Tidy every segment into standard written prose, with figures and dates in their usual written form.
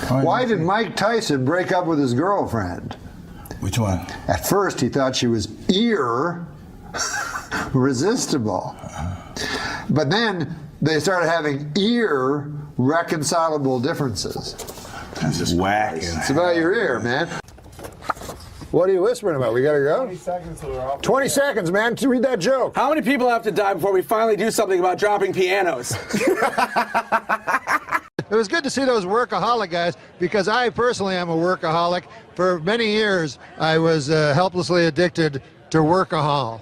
Why did Mike Tyson break up with his girlfriend? Which one? At first, he thought she was irresistible. But then they started having irreconcilable differences. That's just whack. It's about your ear, man. What are you whispering about? We gotta go? 20 seconds till we're off. 20 seconds, man, to read that joke. How many people have to die before we finally do something about dropping pianos? It was good to see those workaholic guys, because I personally am a workaholic. For many years, I was helplessly addicted to workahol.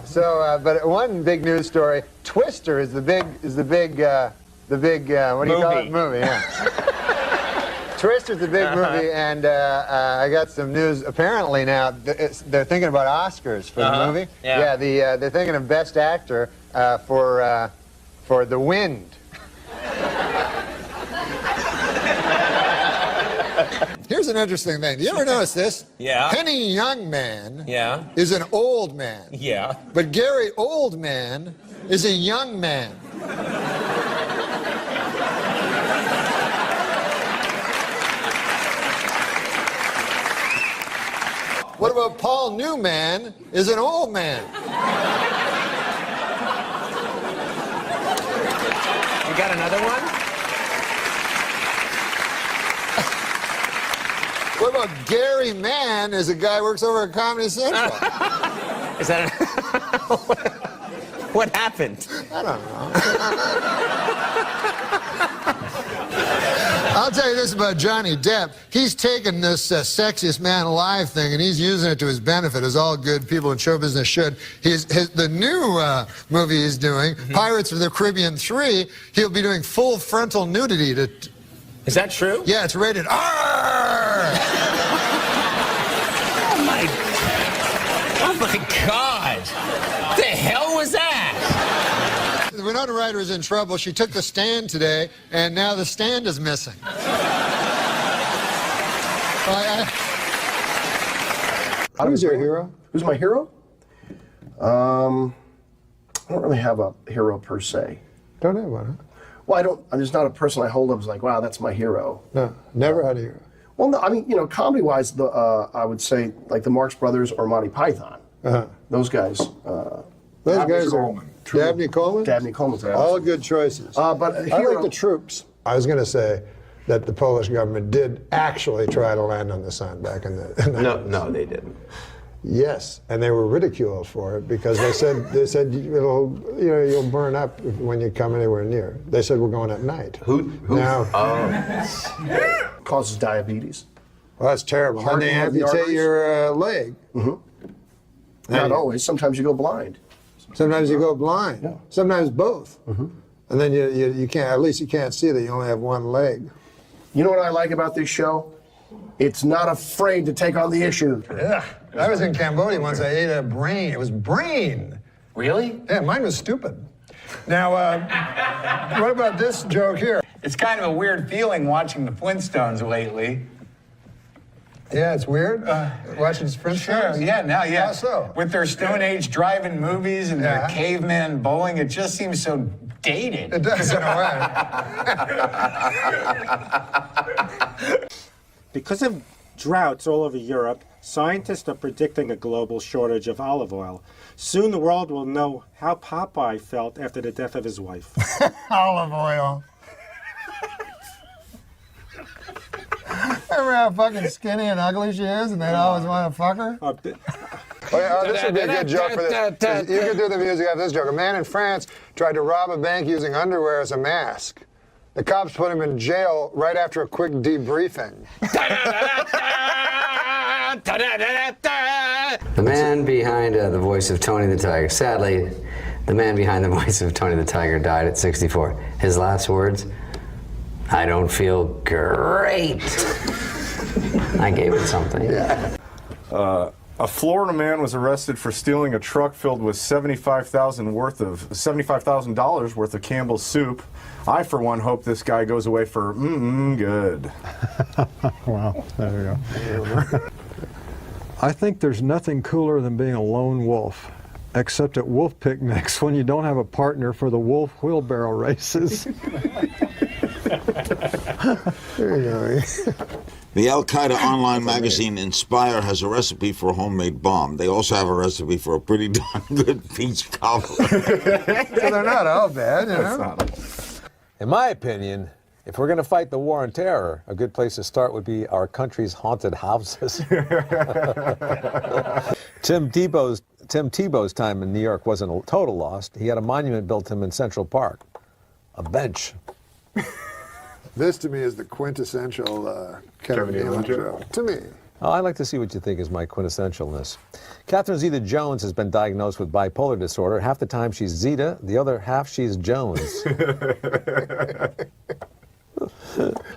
So, but one big news story: Twister is the big what do you call it? Movie, yeah. Twister's the big movie, and I got some news. Apparently now they're thinking about Oscars for the movie. Yeah. They're thinking of Best Actor for The Wind. Here's an interesting thing. Do you ever notice this? Yeah. Penny Youngman is an old man. Yeah. But Gary Oldman is a young man. What about Paul Newman is an old man? You got another one? What about Gary Mann is a guy who works over at Comedy Central? Is that what happened? I don't know. I'll tell you this about Johnny Depp. He's taken this sexiest man alive thing and he's using it to his benefit, as all good people in show business should. The new movie he's doing, Pirates of the Caribbean 3, he'll be doing full frontal nudity to... Is that true? Yeah, it's rated R! Oh my God! What the hell was that? The Winona Ryder is in trouble. She took the stand today, and now the stand is missing. Who's your hero? Who's my hero? I don't really have a hero per se. Don't have one, huh? Well, I'm just not a person I hold up as like, wow, that's my hero. No, never had a hero. Well, no, I mean, comedy-wise, I would say like the Marx Brothers or Monty Python. Those guys. Those guys are Dabney Coleman? Dabney Coleman's all good choices. But I like the troops. I was going to say that the Polish government did actually try to land on the sun back in the... No, they didn't. Yes, and they were ridiculed for it because they said you'll burn up when you come anywhere near. They said we're going at night. Who? Now, causes diabetes. Well, that's terrible. And they amputate your leg. Not always. Sometimes you go blind. Sometimes you go blind. Yeah. Sometimes both. And then you can't. At least you can't see that you only have one leg. You know what I like about this show? It's not afraid to take on the issue. Yeah. I was in Cambodia once. I ate a brain. It was brain. Really? Yeah, mine was stupid. Now, what about this joke here? It's kind of a weird feeling watching the Flintstones lately. Yeah, it's weird. Watching Flintstones? Sure, yeah. How so? With their Stone Age drive-in movies and their caveman bowling, it just seems so dated. It does in a way. Because of droughts all over Europe, scientists are predicting a global shortage of olive oil. Soon the world will know how Popeye felt after the death of his wife. Olive oil. Remember how fucking skinny and ugly she is, and they'd always want to fuck her? This would be a good joke for this. You could do the music after this joke. A man in France tried to rob a bank using underwear as a mask. The cops put him in jail right after a quick debriefing. The man behind the voice of Tony the Tiger. Sadly, the man behind the voice of Tony the Tiger died at 64. His last words, "I don't feel great." I gave it something. Yeah. A Florida man was arrested for stealing a truck filled with $75,000 worth of Campbell's soup. I, for one, hope this guy goes away for good. Wow, there you go. I think there's nothing cooler than being a lone wolf, except at wolf picnics when you don't have a partner for the wolf wheelbarrow races. There you go. The Al-Qaeda online magazine Inspire has a recipe for a homemade bomb. They also have a recipe for a pretty darn good peach cobbler. So they're not all bad, you know? In my opinion, if we're going to fight the war on terror, a good place to start would be our country's haunted houses. Tim Tebow's time in New York wasn't a total loss. He had a monument built to him in Central Park, a bench. This, to me, is the quintessential Kevin Nealon joke. To me. Oh, I'd like to see what you think is my quintessentialness. Catherine Zeta-Jones has been diagnosed with bipolar disorder. Half the time she's Zeta, the other half she's Jones.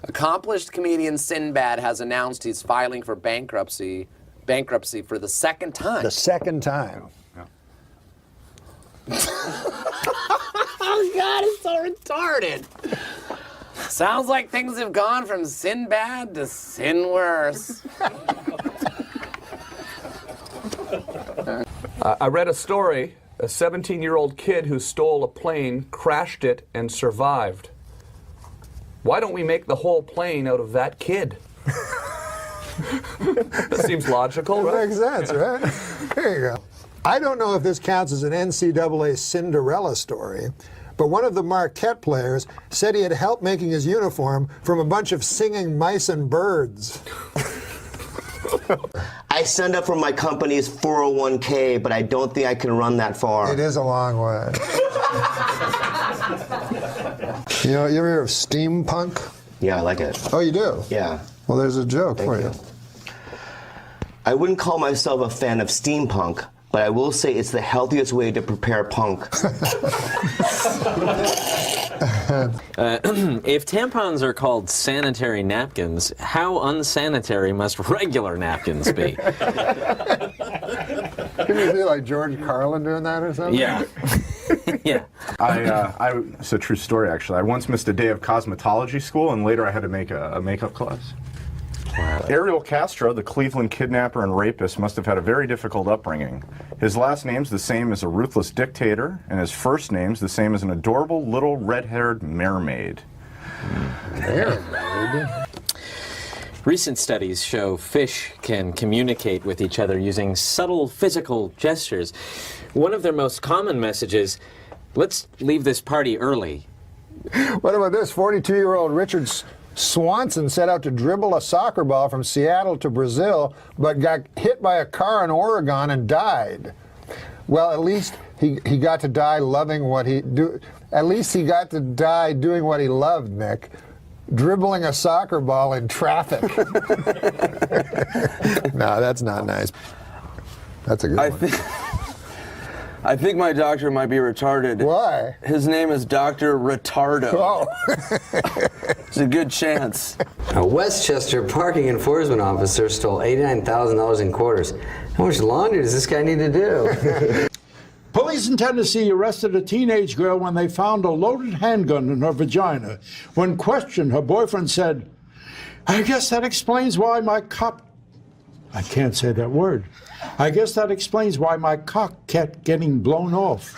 Accomplished comedian Sinbad has announced he's filing for bankruptcy for the second time. The second time. Oh, God, it's so retarded. Sounds like things have gone from Sinbad to sin worse. I read a story, a 17-year-old kid who stole a plane, crashed it, and survived. Why don't we make the whole plane out of that kid? That seems logical, right? Makes sense, right? There you go. I don't know if this counts as an NCAA Cinderella story, but one of the Marquette players said he had help making his uniform from a bunch of singing mice and birds. I signed up for my company's 401k, but I don't think I can run that far. It is a long way. You know, you ever hear of steampunk? Yeah, I like it. Oh, you do? Yeah. Well, there's a joke Thank for you. I wouldn't call myself a fan of steampunk, but I will say it's the healthiest way to prepare punk. If tampons are called sanitary napkins, how unsanitary must regular napkins be? Can you see like George Carlin doing that or something? Yeah. Yeah. It's a true story, actually. I once missed a day of cosmetology school, and later I had to make a makeup class. Wow. Ariel Castro, the Cleveland kidnapper and rapist, must have had a very difficult upbringing. His last name's the same as a ruthless dictator, and his first name's the same as an adorable little red-haired mermaid. Mermaid? Recent studies show fish can communicate with each other using subtle physical gestures. One of their most common messages, let's leave this party early. What about this? 42-year-old Richard Swanson set out to dribble a soccer ball from Seattle to Brazil, but got hit by a car in Oregon and died. Well, at least he got to die loving what he do. At least he got to die doing what he loved, Nick. Dribbling a soccer ball in traffic. No, that's not nice. That's a good one. I think my doctor might be retarded. Why? His name is Dr. Retardo. Oh. It's a good chance. A Westchester parking enforcement officer stole $89,000 in quarters. How much laundry does this guy need to do? Police in Tennessee arrested a teenage girl when they found a loaded handgun in her vagina. When questioned, her boyfriend said, I guess that explains why my cock... I can't say that word. I guess that explains why my cock kept getting blown off.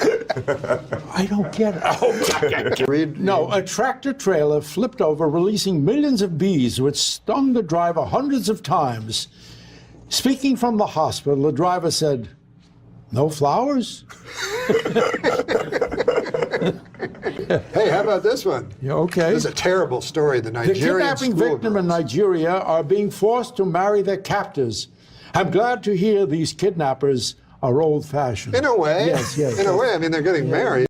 I don't get it. No, a tractor trailer flipped over, releasing millions of bees, which stung the driver hundreds of times. Speaking from the hospital, the driver said, no flowers? Hey, how about this one? Yeah, okay. This is a terrible story. The Nigerian kidnapping victim in Nigeria are being forced to marry their captors. I'm glad to hear these kidnappers are old-fashioned. In a way. Yes, yes. In a way, I mean, they're getting married.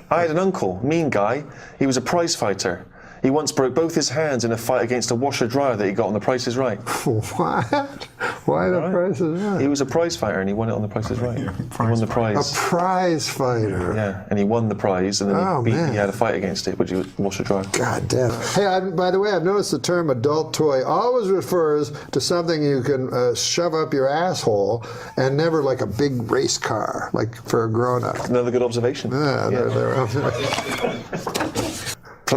I had an uncle, mean guy. He was a prize fighter. He once broke both his hands in a fight against a washer-dryer that he got on The Price is Right. What? Why The Price is Right? He was a prize fighter and he won it on The Price is Right. He won the prize. A prize fighter. Yeah, and he won the prize, and then he had a fight against it, which was washer-dryer. God damn. Hey, by the way, I've noticed the term adult toy always refers to something you can shove up your asshole, and never like a big race car, like for a grown-up. Another good observation. Yeah.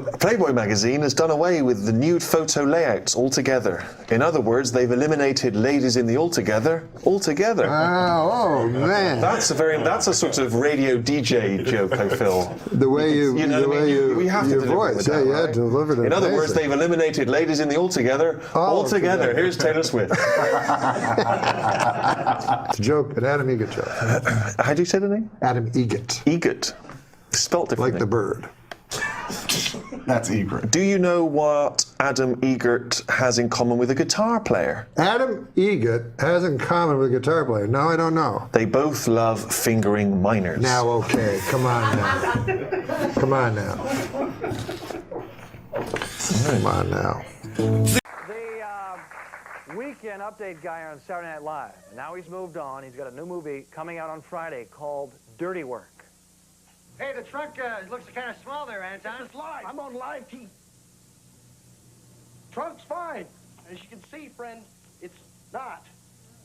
Playboy magazine has done away with the nude photo layouts altogether. In other words, they've eliminated ladies in the altogether altogether. Oh man. That's a sort of radio DJ joke, I feel. The way you we have to your deliver voice, with that, yeah, right? delivered it. In other words, amazing. they've eliminated ladies in the altogether altogether. Here's Taylor Swift. It's a joke, an Adam Egget joke. How do you say the name? Adam Egget. Egget. Spelt differently. Like the bird. That's Egret. Do you know what Adam Egert has in common with a guitar player? Adam Egget has in common with a guitar player. No, I don't know. They both love fingering minors. Now, okay, come on now. Come on now. Come on now. The weekend update guy on Saturday Night Live. Now he's moved on. He's got a new movie coming out on Friday called Dirty Work. Hey, the trunk looks kind of small there, Anton. It's live. I'm on live TV. Trunk's fine. As you can see, friend, it's not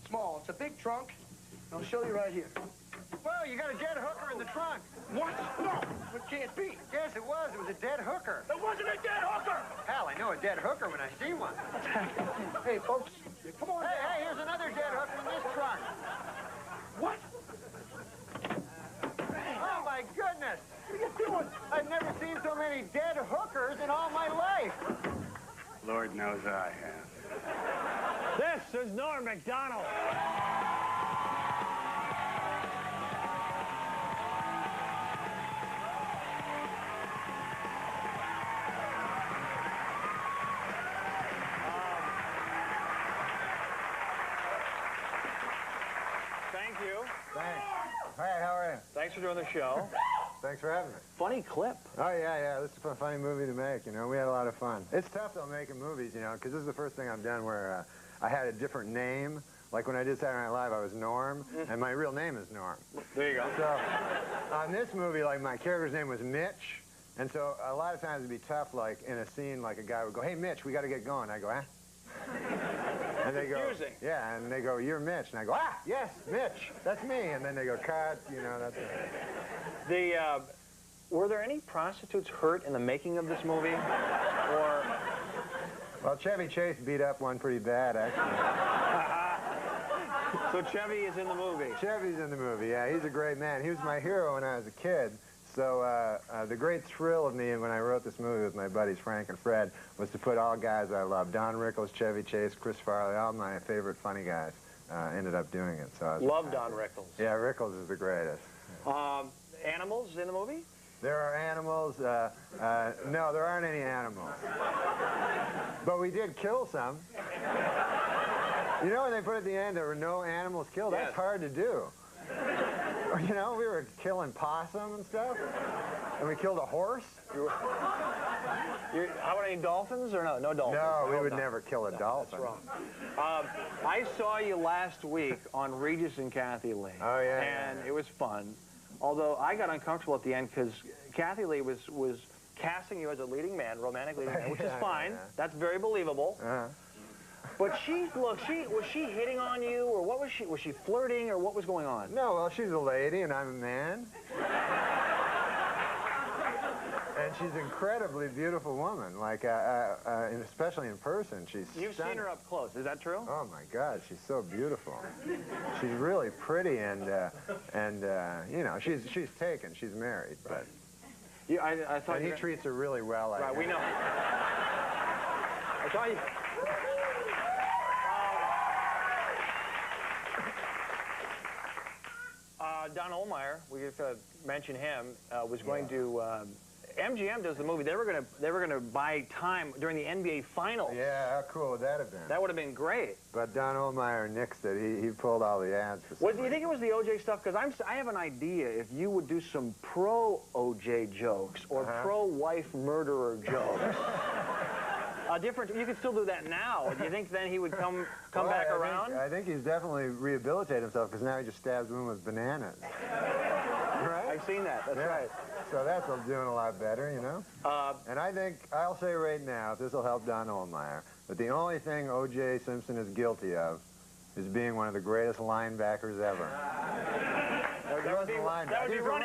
small. It's a big trunk. I'll show you right here. Well, you got a dead hooker in the trunk. What? No, it can't be. Yes, it was. It was a dead hooker. It wasn't a dead hooker. Hell, I know a dead hooker when I see one. Hey, folks, come on. Hey, here's another dead hooker in this trunk. What? Oh, my goodness. What are you doing? I've never seen so many dead hookers in all my life. Lord knows I have. This is Norm Macdonald. Thank you. Thanks. Hi, how are you? Thanks for doing the show. Thanks for having me. Funny clip. Oh, yeah, this is a funny movie to make, you know. We had a lot of fun. It's tough, though, making movies, you know, because this is the first thing I've done where I had a different name. Like when I did Saturday Night Live, I was Norm, and my real name is Norm. There you go. So on this movie, like, my character's name was Mitch, and so a lot of times it'd be tough, like, in a scene, like, a guy would go, hey, Mitch, we got to get going. I go, huh? And they go, confusing. yeah, and they go, you're Mitch. And I go, yes, Mitch, that's me. And then they go, cut, you know, that's it. Were there any prostitutes hurt in the making of this movie? Or... Well, Chevy Chase beat up one pretty bad, actually. So Chevy is in the movie? Chevy's in the movie, yeah. He's a great man. He was my hero when I was a kid. So the great thrill of me when I wrote this movie with my buddies Frank and Fred was to put all guys I love, Don Rickles, Chevy Chase, Chris Farley, all my favorite funny guys ended up doing it. So I was Love Don Rickles. Yeah, Rickles is the greatest. Animals in the movie? There are animals. No, there aren't any animals. But we did kill some. You know when they put at the end there were no animals killed? That's hard to do. You know, we were killing possum and stuff, and we killed a horse. How about any dolphins or no? No dolphins. No, we would never kill a dolphin. That's wrong. I saw you last week on Regis and Kathy Lee. Oh, yeah. And it was fun. Although I got uncomfortable at the end because Kathy Lee was casting you as a leading man, romantic leading man, which is fine. That's very believable. But was she hitting on you, or what was she? Was she flirting, or what was going on? No, well, she's a lady and I'm a man. And she's an incredibly beautiful woman, like, especially in person. You've seen her up close, is that true? Oh my God, she's so beautiful. She's really pretty, and you know, she's taken, she's married, but. I thought and he treats her really well. Right, we know. I thought you. Don Ohlmeyer, we have to mention him, was going to. MGM does the movie. They were gonna buy time during the NBA Finals. Yeah, how cool would that have been? That would have been great. But Don Ohlmeyer nixed it. He pulled all the ads for. Do you think it was the OJ stuff? Because I have an idea. If you would do some pro OJ jokes or pro wife murderer jokes. You could still do that now. Do you think then he would come back around? I think he's definitely rehabilitated himself because now he just stabs women with bananas. Right? I've seen that. That's right. So that's doing a lot better, you know? And I think, I'll say right now, if this will help Don Ohlmeyer, but the only thing O.J. Simpson is guilty of is being one of the greatest linebackers ever. That would be running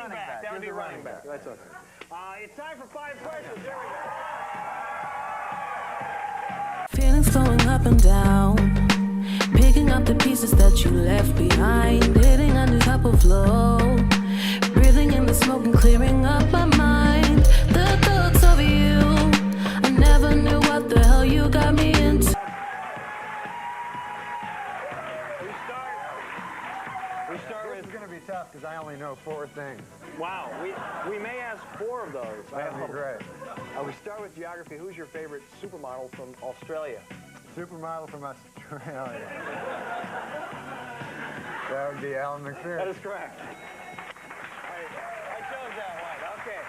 back. That would be running back. That's okay. It's time for 5 questions. Here we go. Feelings going up and down, picking up the pieces that you left behind, hitting a new type of flow, breathing in the smoke and clearing up my mind. The thoughts of you, I never knew what the hell you got me into. We start This is going to be tough because I only know 4 things. Wow, we may ask 4 of those. That'd be great. We start with geography. Who's your favorite supermodel from Australia? Supermodel from Australia. That would be Alan McPherson. That is correct. I chose that one. Okay.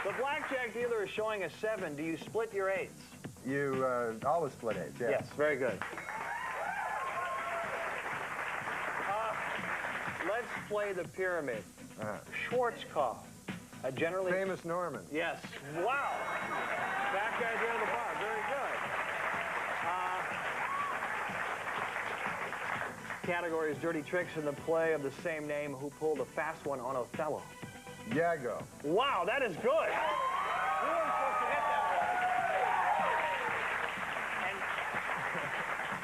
The blackjack dealer is showing a 7. Do you split your 8s? You always split 8s, yeah. Yes, very good. Let's play the pyramid. Schwarzkopf. Generally famous Norman. Yes. Wow. That guy's down the bar. Very good. Category is dirty tricks in the play of the same name. Who pulled a fast one on Othello? Iago. Wow, that is good. You weren't supposed to hit that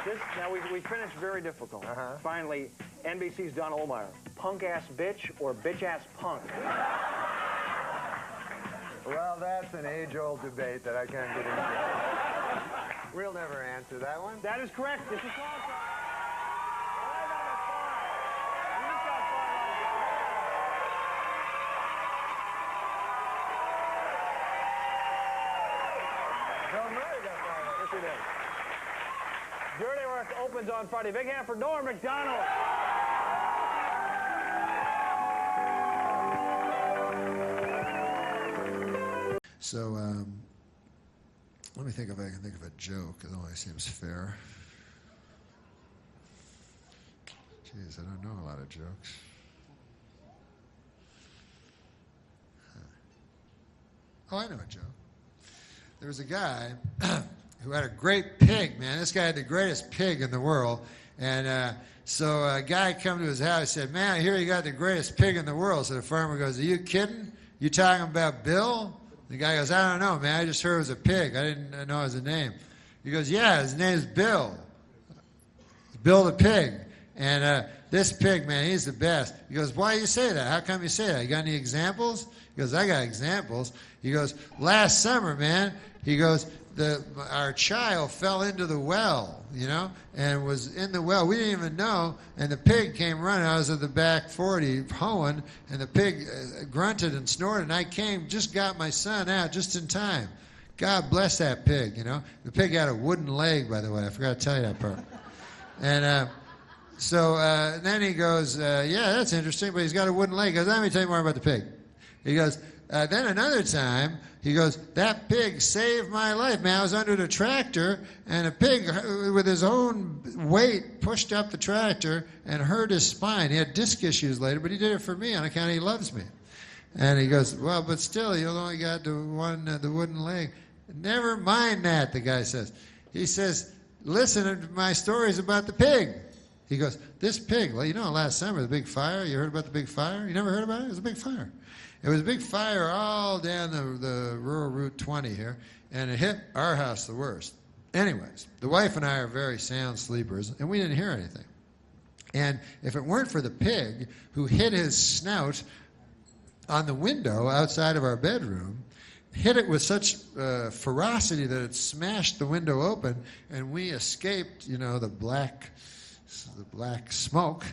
one. And now we finished very difficult. Finally, NBC's Don Ohlmeyer. Punk-ass bitch or bitch-ass punk? Well, that's an age-old debate that I can't get into. We'll never answer that one. That is correct. This is awesome. Bill Murray got that. Yes, he did. Dirty Work opens on Friday. Big hand for Norm Macdonald. So, let me think if I can think of a joke. It always seems fair. Jeez, I don't know a lot of jokes. Oh, I know a joke. There was a guy who had a great pig, man. This guy had the greatest pig in the world. And so a guy come to his house and said, man, I hear you got the greatest pig in the world. So the farmer goes, are you kidding? You talking about Bill? The guy goes, I don't know, man. I just heard it was a pig. I didn't know it was a name. He goes, yeah, his name's Bill. Bill the pig. And this pig, man, he's the best. He goes, why do you say that? How come you say that? You got any examples? He goes, I got examples. He goes, last summer, man, he goes, our child fell into the well, you know, and was in the well. We didn't even know, and the pig came running. I was at the back 40 hoeing, and the pig grunted and snorted, and I came, just got my son out just in time. God bless that pig, you know. The pig had a wooden leg, by the way. I forgot to tell you that part. And so then he goes, yeah, that's interesting, but he's got a wooden leg. He goes, let me tell you more about the pig. He goes, then another time, he goes, that pig saved my life, man. I was under the tractor, and a pig, with his own weight, pushed up the tractor and hurt his spine. He had disc issues later, but he did it for me on account he loves me. And he goes, well, but still, you only got the wooden leg. Never mind that, the guy says. He says, listen to my stories about the pig. He goes, this pig, well, you know, last summer, the big fire, you heard about the big fire? You never heard about it? It was a big fire. It was a big fire all down the rural Route 20 here, and it hit our house the worst. Anyways, the wife and I are very sound sleepers, and we didn't hear anything. And if it weren't for the pig who hit his snout on the window outside of our bedroom, hit it with such ferocity that it smashed the window open, and we escaped, you know, the black smoke,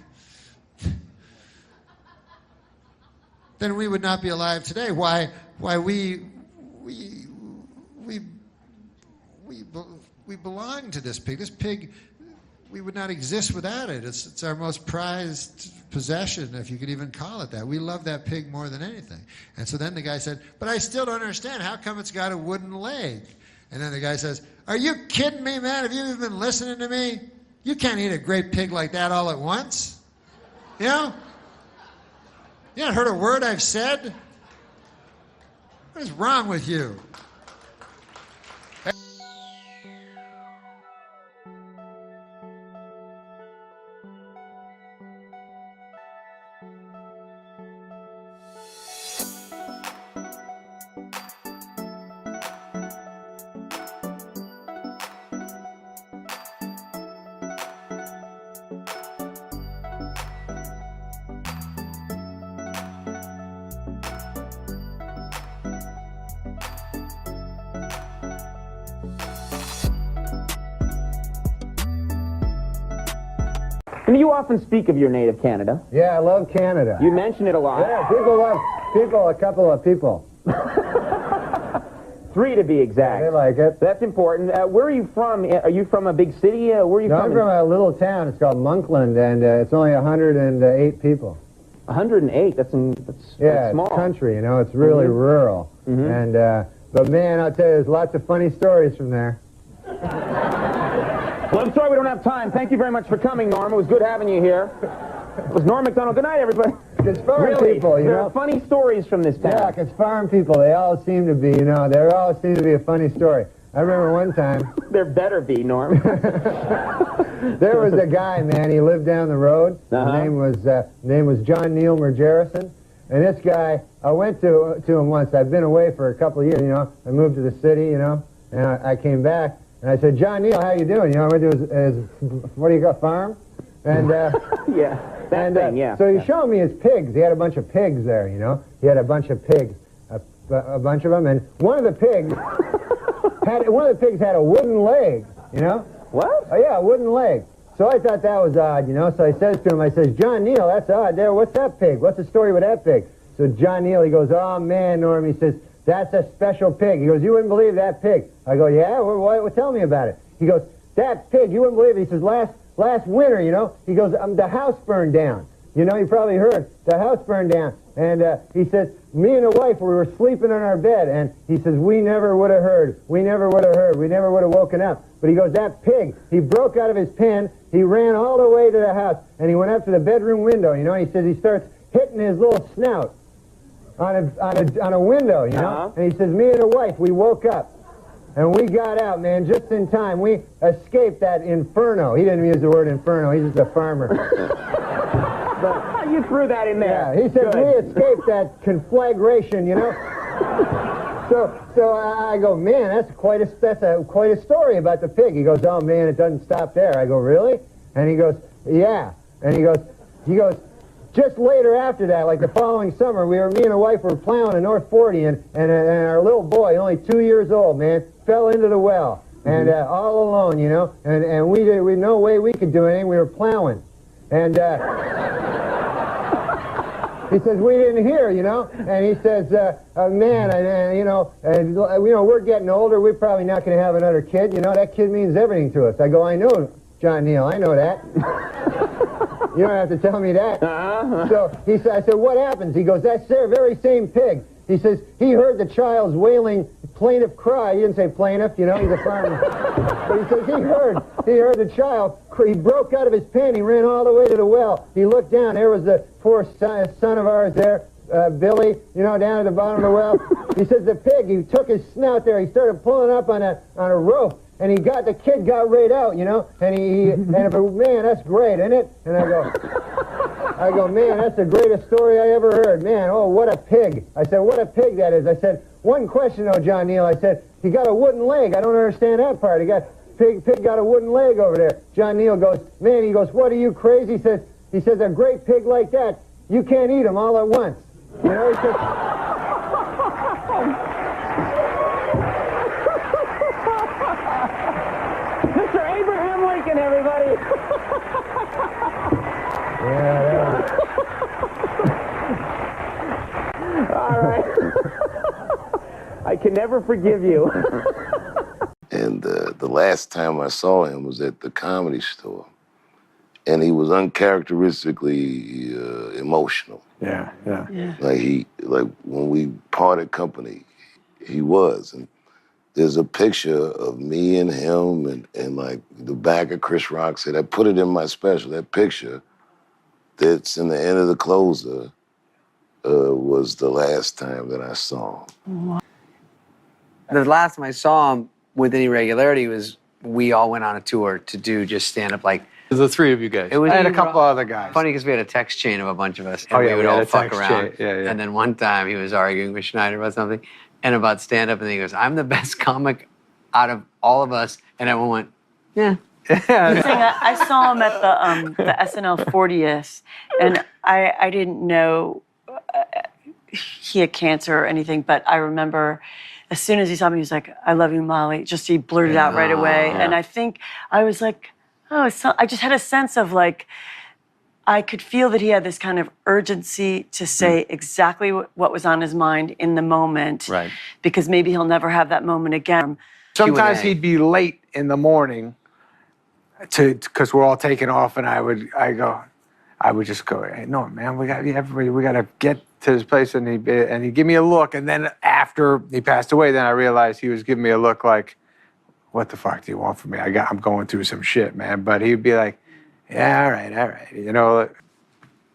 then we would not be alive today. Why we belong to this pig. This pig, we would not exist without it. It's our most prized possession, if you could even call it that. We love that pig more than anything. And so then the guy said, but I still don't understand. How come it's got a wooden leg? And then the guy says, are you kidding me, man? Have you even been listening to me? You can't eat a great pig like that all at once. You know? You haven't heard a word I've said? What is wrong with you? And you often speak of your native Canada. Yeah, I love Canada. You mention it a lot. Yeah, a couple of people. 3 to be exact. Yeah, they like it. That's important. Where are you from? Are you from a big city? Where are you from? I'm from a little town. It's called Monkland, and it's only 108 people. 108? That's yeah, small. It's country, you know. It's really rural. And but man, I'll tell you, there's lots of funny stories from there. Well, I'm sorry we don't have time. Thank you very much for coming, Norm. It was good having you here. It was Norm Macdonald. Good night, everybody. Because farm people, you there know. are funny stories from this town. Yeah, because farm people, they all seem to be, you know, there all seem to be a funny story. I remember one time. There better be, Norm. There was a guy, man. He lived down the road. His name was John Neil Mergerison. And this guy, I went to him once. I've been away for a couple of years, you know. I moved to the city, you know, and I came back. And I said, John Neil, how you doing? You know, I went to his what do you got, farm? And yeah, that thing, yeah. So he showed me his pigs. He had a bunch of pigs there, you know. He had a bunch of pigs, a bunch of them, and one of the pigs had a wooden leg, you know. What? Oh yeah, a wooden leg. So I thought that was odd, you know. So I says to him, I says, John Neil, that's odd. There, what's that pig? What's the story with that pig? So John Neil, he goes, oh man, Norm, he says, that's a special pig. He goes, you wouldn't believe that pig. I go, yeah, well, tell me about it. He goes, that pig, you wouldn't believe it. He says, last winter, you know, he goes, the house burned down. You know, you probably heard, the house burned down. And he says, me and the wife, we were sleeping on our bed, and he says, we never would have heard. We never would have heard. We never would have woken up. But he goes, that pig, he broke out of his pen, he ran all the way to the house, and he went up to the bedroom window, you know, and he says he starts hitting his little snout on a window, you know, and he says, me and the wife, we woke up, and we got out, man, just in time. We escaped that inferno. He didn't use the word inferno. He's just a farmer. But you threw that in there. Yeah, he said, we escaped that conflagration, you know. So I go, man, that's quite a story about the pig. He goes, oh man, it doesn't stop there. I go, really? And he goes, yeah. And he goes, just later after that, like the following summer, me and the wife were plowing in North 40, and our little boy, only 2 years old, man, fell into the well, and all alone, you know, and we no way we could do anything. We were plowing, and he says we didn't hear, you know, and he says, man, you know, we're getting older. We're probably not going to have another kid. You know, that kid means everything to us. I go, I know, John Neil, I know that. You don't have to tell me that. So he said, I said, what happens? He goes, that's their very same pig. He says, he heard the child's wailing plaintive cry. He didn't say plaintiff, you know, he's a farmer. But he says he heard the child. He broke out of his pen. He ran all the way to the well. He looked down. There was the poor son of ours there, Billy, you know, down at the bottom of the well. He says the pig, he took his snout there. He started pulling up on a rope. And the kid got right out, you know, and man, that's great, isn't it? And I go, man, that's the greatest story I ever heard. Man, oh, what a pig. I said, what a pig that is. I said, one question though, John Neil. I said, he got a wooden leg. I don't understand that part. Pig got a wooden leg over there. John Neil goes, man, he goes, what are you crazy? He says, a great pig like that, you can't eat him all at once. You know, he says, everybody. Yeah. All right. I can never forgive you. And the last time I saw him was at the Comedy Store, and he was uncharacteristically emotional. Yeah. Like when we parted company, he was. And there's a picture of me and him and like the back of Chris Rock's head. I put it in my special. That picture that's in the end of the closer was the last time that I saw him. The last time I saw him with any regularity was we all went on a tour to do just stand-up, like... The three of you guys. It was I had a couple other guys. Funny because we had a text chain of a bunch of us, and Oh, yeah, we would we had all a fuck text around. chain. Yeah. And then one time he was arguing with Schneider about something, and about stand-up, and he goes, I'm the best comic out of all of us. And everyone went, yeah. I saw him at the SNL 40th, and I didn't know he had cancer or anything, but I remember as soon as he saw me, he was like, I love you, Molly. Just he blurted out right away. Yeah. And I think I was like, oh, I just had a sense of like, I could feel that he had this kind of urgency to say exactly what was on his mind in the moment. Right. Because maybe he'll never have that moment again. Sometimes he'd be late in the morning because we're all taking off, and I would just go, hey, no, man, we got to get to this place, and he'd give me a look, and then after he passed away, then I realized he was giving me a look like, what the fuck do you want from me? I'm going through some shit, man. But he'd be like, yeah, all right, you know.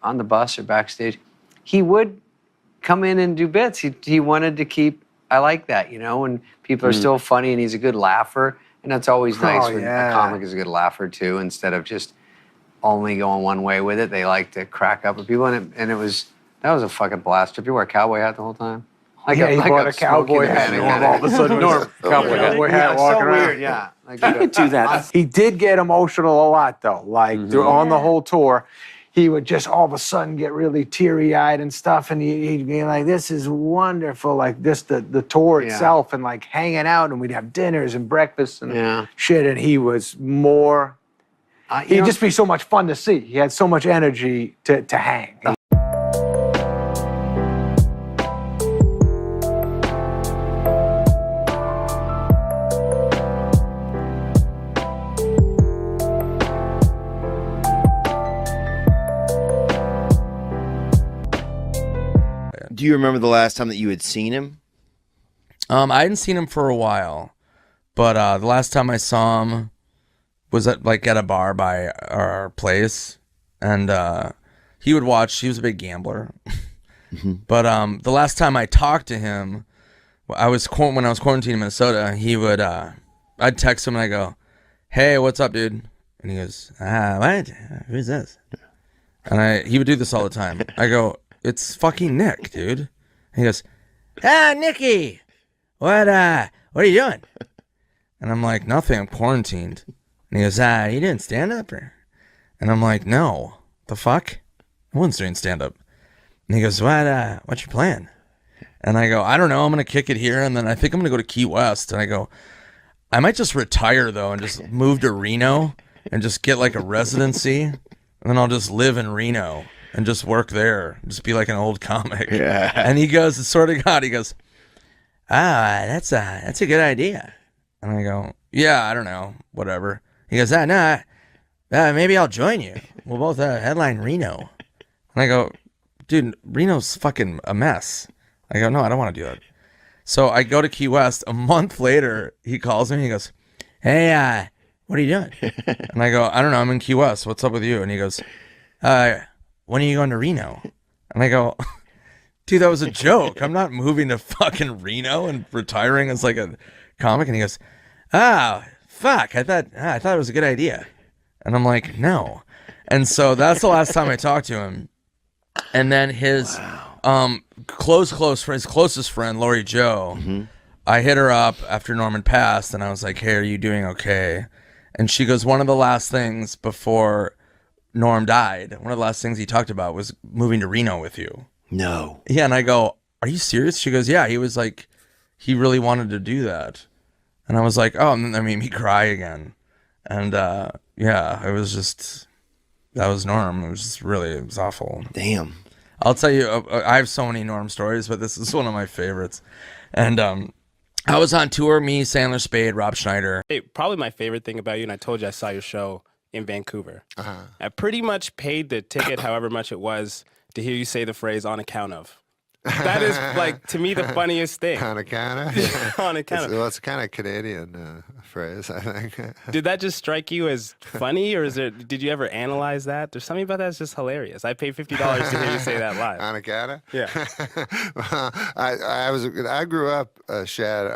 On the bus or backstage, he would come in and do bits. He wanted to keep. I like that, you know, when people are still funny and he's a good laugher, and that's always nice when a comic is a good laugher too, instead of just only going one way with it. They like to crack up with people, and that was a fucking blast. Did you wear a cowboy hat the whole time? He bought a cowboy hat, and all of a sudden, cowboy hat walking around. Weird, yeah. He could do that. He did get emotional a lot, though. Like on the whole tour, he would just all of a sudden get really teary-eyed and stuff, and he'd be like, "This is wonderful!" Like the tour itself, and like hanging out, and we'd have dinners and breakfasts and shit. And he was more. He'd just be so much fun to see. He had so much energy to hang. Do you remember the last time that you had seen him? I hadn't seen him for a while, but the last time I saw him was at a bar by our place, and he would watch. He was a big gambler, but the last time I talked to him, when I was quarantined in Minnesota, he would I'd text him and I go, "Hey, what's up, dude?" And he goes, "What? Who's this?" And he would do this all the time. I go, "It's fucking Nick, dude." And he goes, "Nicky, what are you doing?" And I'm like, "Nothing, I'm quarantined." And he goes, "You doing stand-up?" And I'm like, "No, the fuck? No one's doing stand-up." And he goes, "What's your plan?" And I go, "I don't know, I'm gonna kick it here, and then I think I'm gonna go to Key West." And I go, "I might just retire, though, and just move to Reno, and just get like a residency, and then I'll just live in Reno. And just work there, just be like an old comic." Yeah. And he goes, sort of God, he goes, that's a good idea. And I go, "Yeah, I don't know, whatever." He goes, "No, maybe I'll join you. We'll both headline Reno." And I go, "Dude, Reno's fucking a mess." I go, "No, I don't want to do that." So I go to Key West. A month later, he calls me. He goes, "Hey, what are you doing?" And I go, "I don't know. I'm in Key West. What's up with you?" And he goes, "When are you going to Reno?" And I go, "Dude, that was a joke. I'm not moving to fucking Reno and retiring as like a comic." And he goes, "Fuck, I thought it was a good idea." And I'm like, "No." And so that's the last time I talked to him. And then his closest friend, Lori Joe, I hit her up after Norman passed, and I was like, "Hey, are you doing okay?" And she goes, "One of the last things before Norm died, one of the last things he talked about was moving to Reno with you." No. Yeah, and I go, "Are you serious?" She goes, "Yeah, he was like, he really wanted to do that." And I was like, "Oh," and then that made me cry again. And yeah, it was just, that was Norm. It was awful. Damn. I'll tell you, I have so many Norm stories, but this is one of my favorites. And I was on tour, me, Sandler, Spade, Rob Schneider. Hey, probably my favorite thing about you, and I told you I saw your show in Vancouver. I pretty much paid the ticket, however much it was, to hear you say the phrase "on account of." That is, like, to me, the funniest thing. On account of? On account of. Well, it's kind of Canadian phrase, I think. Did that just strike you as funny, or did you ever analyze that? There's something about that that's just hilarious. I paid $50 to hear you say that live. On account of? Yeah. Well, I grew up, Shad,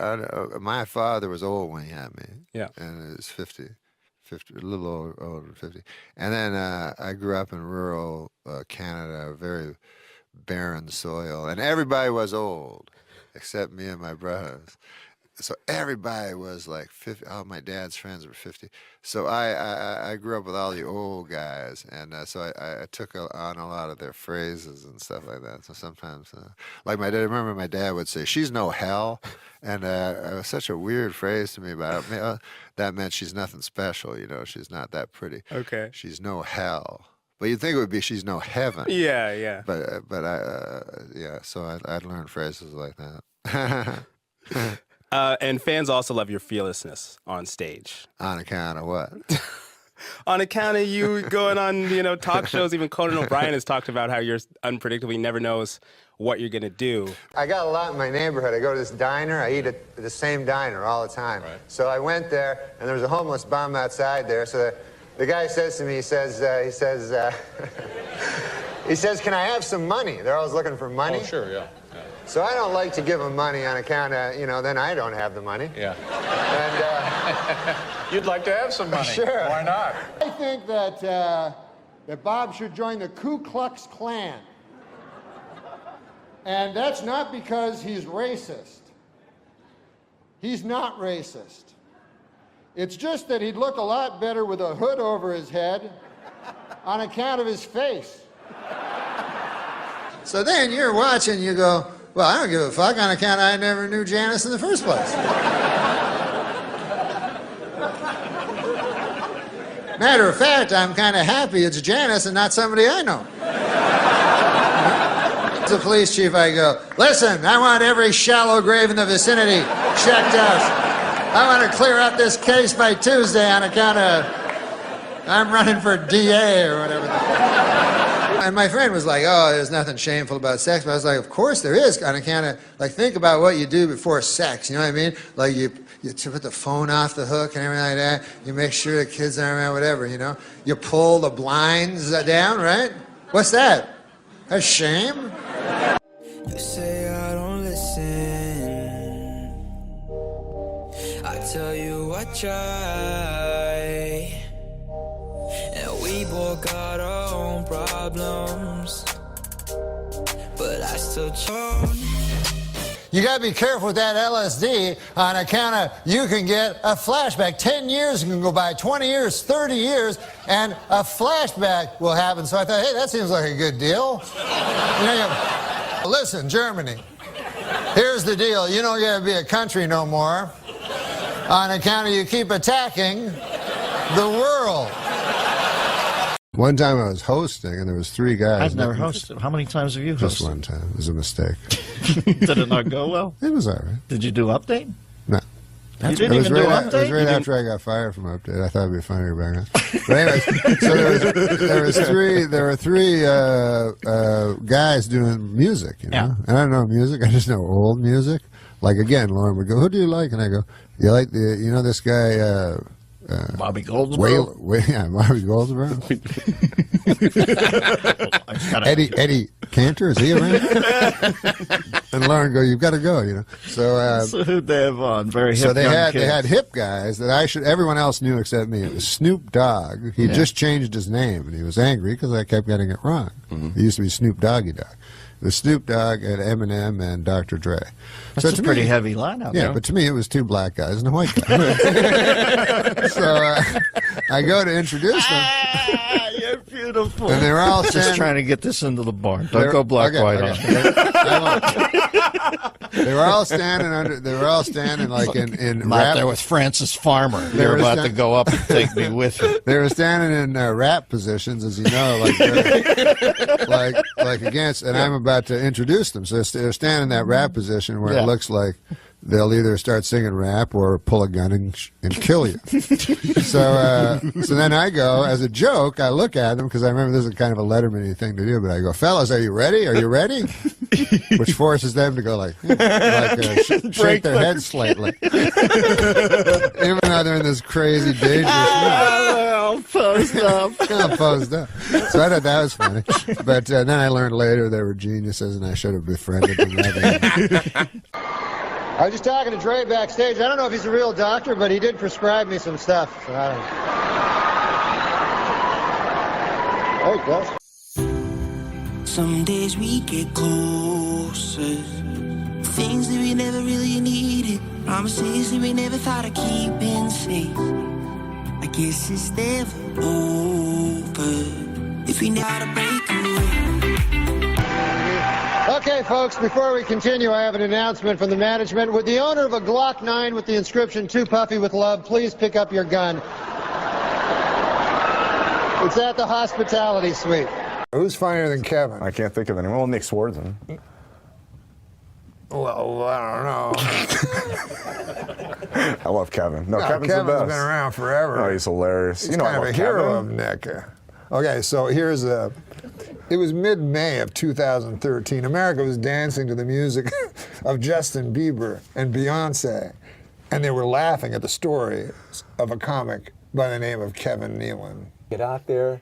my father was old when he had me. Yeah. And it was 50, a little older than 50. And then I grew up in rural Canada, very barren soil, and everybody was old except me and my brothers. So everybody was like 50. All my dad's friends were 50. So I grew up with all the old guys, and so I took on a lot of their phrases and stuff like that. So sometimes, like I remember my dad would say, "She's no hell," and it was such a weird phrase to me, but that meant she's nothing special, she's not that pretty. Okay. She's no hell. But you'd think it would be she's no heaven. Yeah, yeah. But yeah. So I'd learn phrases like that. And fans also love your fearlessness on stage. On account of what? On account of you going on, talk shows. Even Conan O'Brien has talked about how you're unpredictable. He never knows what you're gonna do. I got a lot in my neighborhood. I go to this diner. I eat at the same diner all the time. Right. So I went there, and there was a homeless bum outside there. So the guy says to me, he says, "Can I have some money?" They're always looking for money. Oh, sure, yeah. So I don't like to give them money on account of, then I don't have the money. Yeah. And you'd like to have some money. Sure. Why not? I think that Bob should join the Ku Klux Klan. And that's not because he's racist. He's not racist. It's just that he'd look a lot better with a hood over his head on account of his face. So then you're watching, you go, well, I don't give a fuck on account I never knew Janice in the first place. Matter of fact, I'm kind of happy it's Janice and not somebody I know. To the police chief, I go, listen, I want every shallow grave in the vicinity checked out. I want to clear up this case by Tuesday on account of I'm running for DA or whatever. And my friend was like, oh, there's nothing shameful about sex. But I was like, of course there is. On account of, like, think about what you do before sex. You know what I mean? Like, you put the phone off the hook and everything like that. You make sure the kids aren't around, whatever, You pull the blinds down, right? What's that? A shame? You say I don't listen. I tell you I try. And we both got our own problems. But I still try. You gotta be careful with that LSD on account of you can get a flashback. 10 years can go by, 20 years, 30 years, and a flashback will happen. So I thought, hey, that seems like a good deal. Listen, Germany, here's the deal. You don't gotta be a country no more on account of you keep attacking the world. One time I was hosting, and there was 3 guys. I've never hosted. How many times have you hosted? Just one time. It was a mistake. Did it not go well? It was all right. Did you do Update? No. You didn't even do Update? It was right after I got fired from Update. I thought it'd be funnier back then. But anyways, so there were three guys doing music, Yeah. And I don't know music. I just know old music. Like, again, Lauren would go, who do you like? And I go, you like this guy, Bobby Goldsboro? Yeah, Bobby Goldsboro. Eddie Cantor, is he around? And Lauren go, you've got to go, So who'd they have on? Very hip. So they young kids. had hip guys that everyone else knew except me. It was Snoop Dogg. He just changed his name, and he was angry because I kept getting it wrong. It used to be Snoop Doggy Dogg. It was Snoop Dogg and Eminem and Dr. Dre. That's a pretty heavy lineup. Yeah, but to me it was 2 black guys and a white guy. So I go to introduce them. You're beautiful. And they're all just trying to get this into the barn. Don't go black-white on They were all standing like in I'm rap. out there with Francis Farmer. You're about to go up and take me with you. They were standing in rap positions, as you know, like against, and I'm about to introduce them. So they're standing in that rap position where it looks like they'll either start singing rap or pull a gun and kill you. So then I go, as a joke, I look at them, because I remember this is kind of a Letterman-y thing to do, but I go, fellas, are you ready? Are you ready? Which forces them to go shake their heads slightly. Even though they're in this crazy, dangerous all posed up. All posed up. So I thought that was funny. But then I learned later they were geniuses, and I should have befriended them. I was just talking to Dre backstage. I don't know if he's a real doctor, but he did prescribe me some stuff. So I don't know. There he goes. Some days we get closer. Things that we never really needed. Promises that we never thought of keeping safe. I guess it's never over if we know how to break away. Okay, folks, before we continue, I have an announcement from the management. Would the owner of a Glock 9 with the inscription, "Too Puffy with Love," please pick up your gun? It's at the hospitality suite. Who's funnier than Kevin? I can't think of anyone. Well, Nick Swardson. Well, I don't know. I love Kevin. No, Kevin's Kevin's the best. been around forever. Oh, he's hilarious. He's you know, kind I of love a hero Kevin. of Nick. Okay, so here's a. It was mid-May of 2013. America was dancing to the music of Justin Bieber and Beyonce, and they were laughing at the story of a comic by the name of Kevin Nealon. Get out there,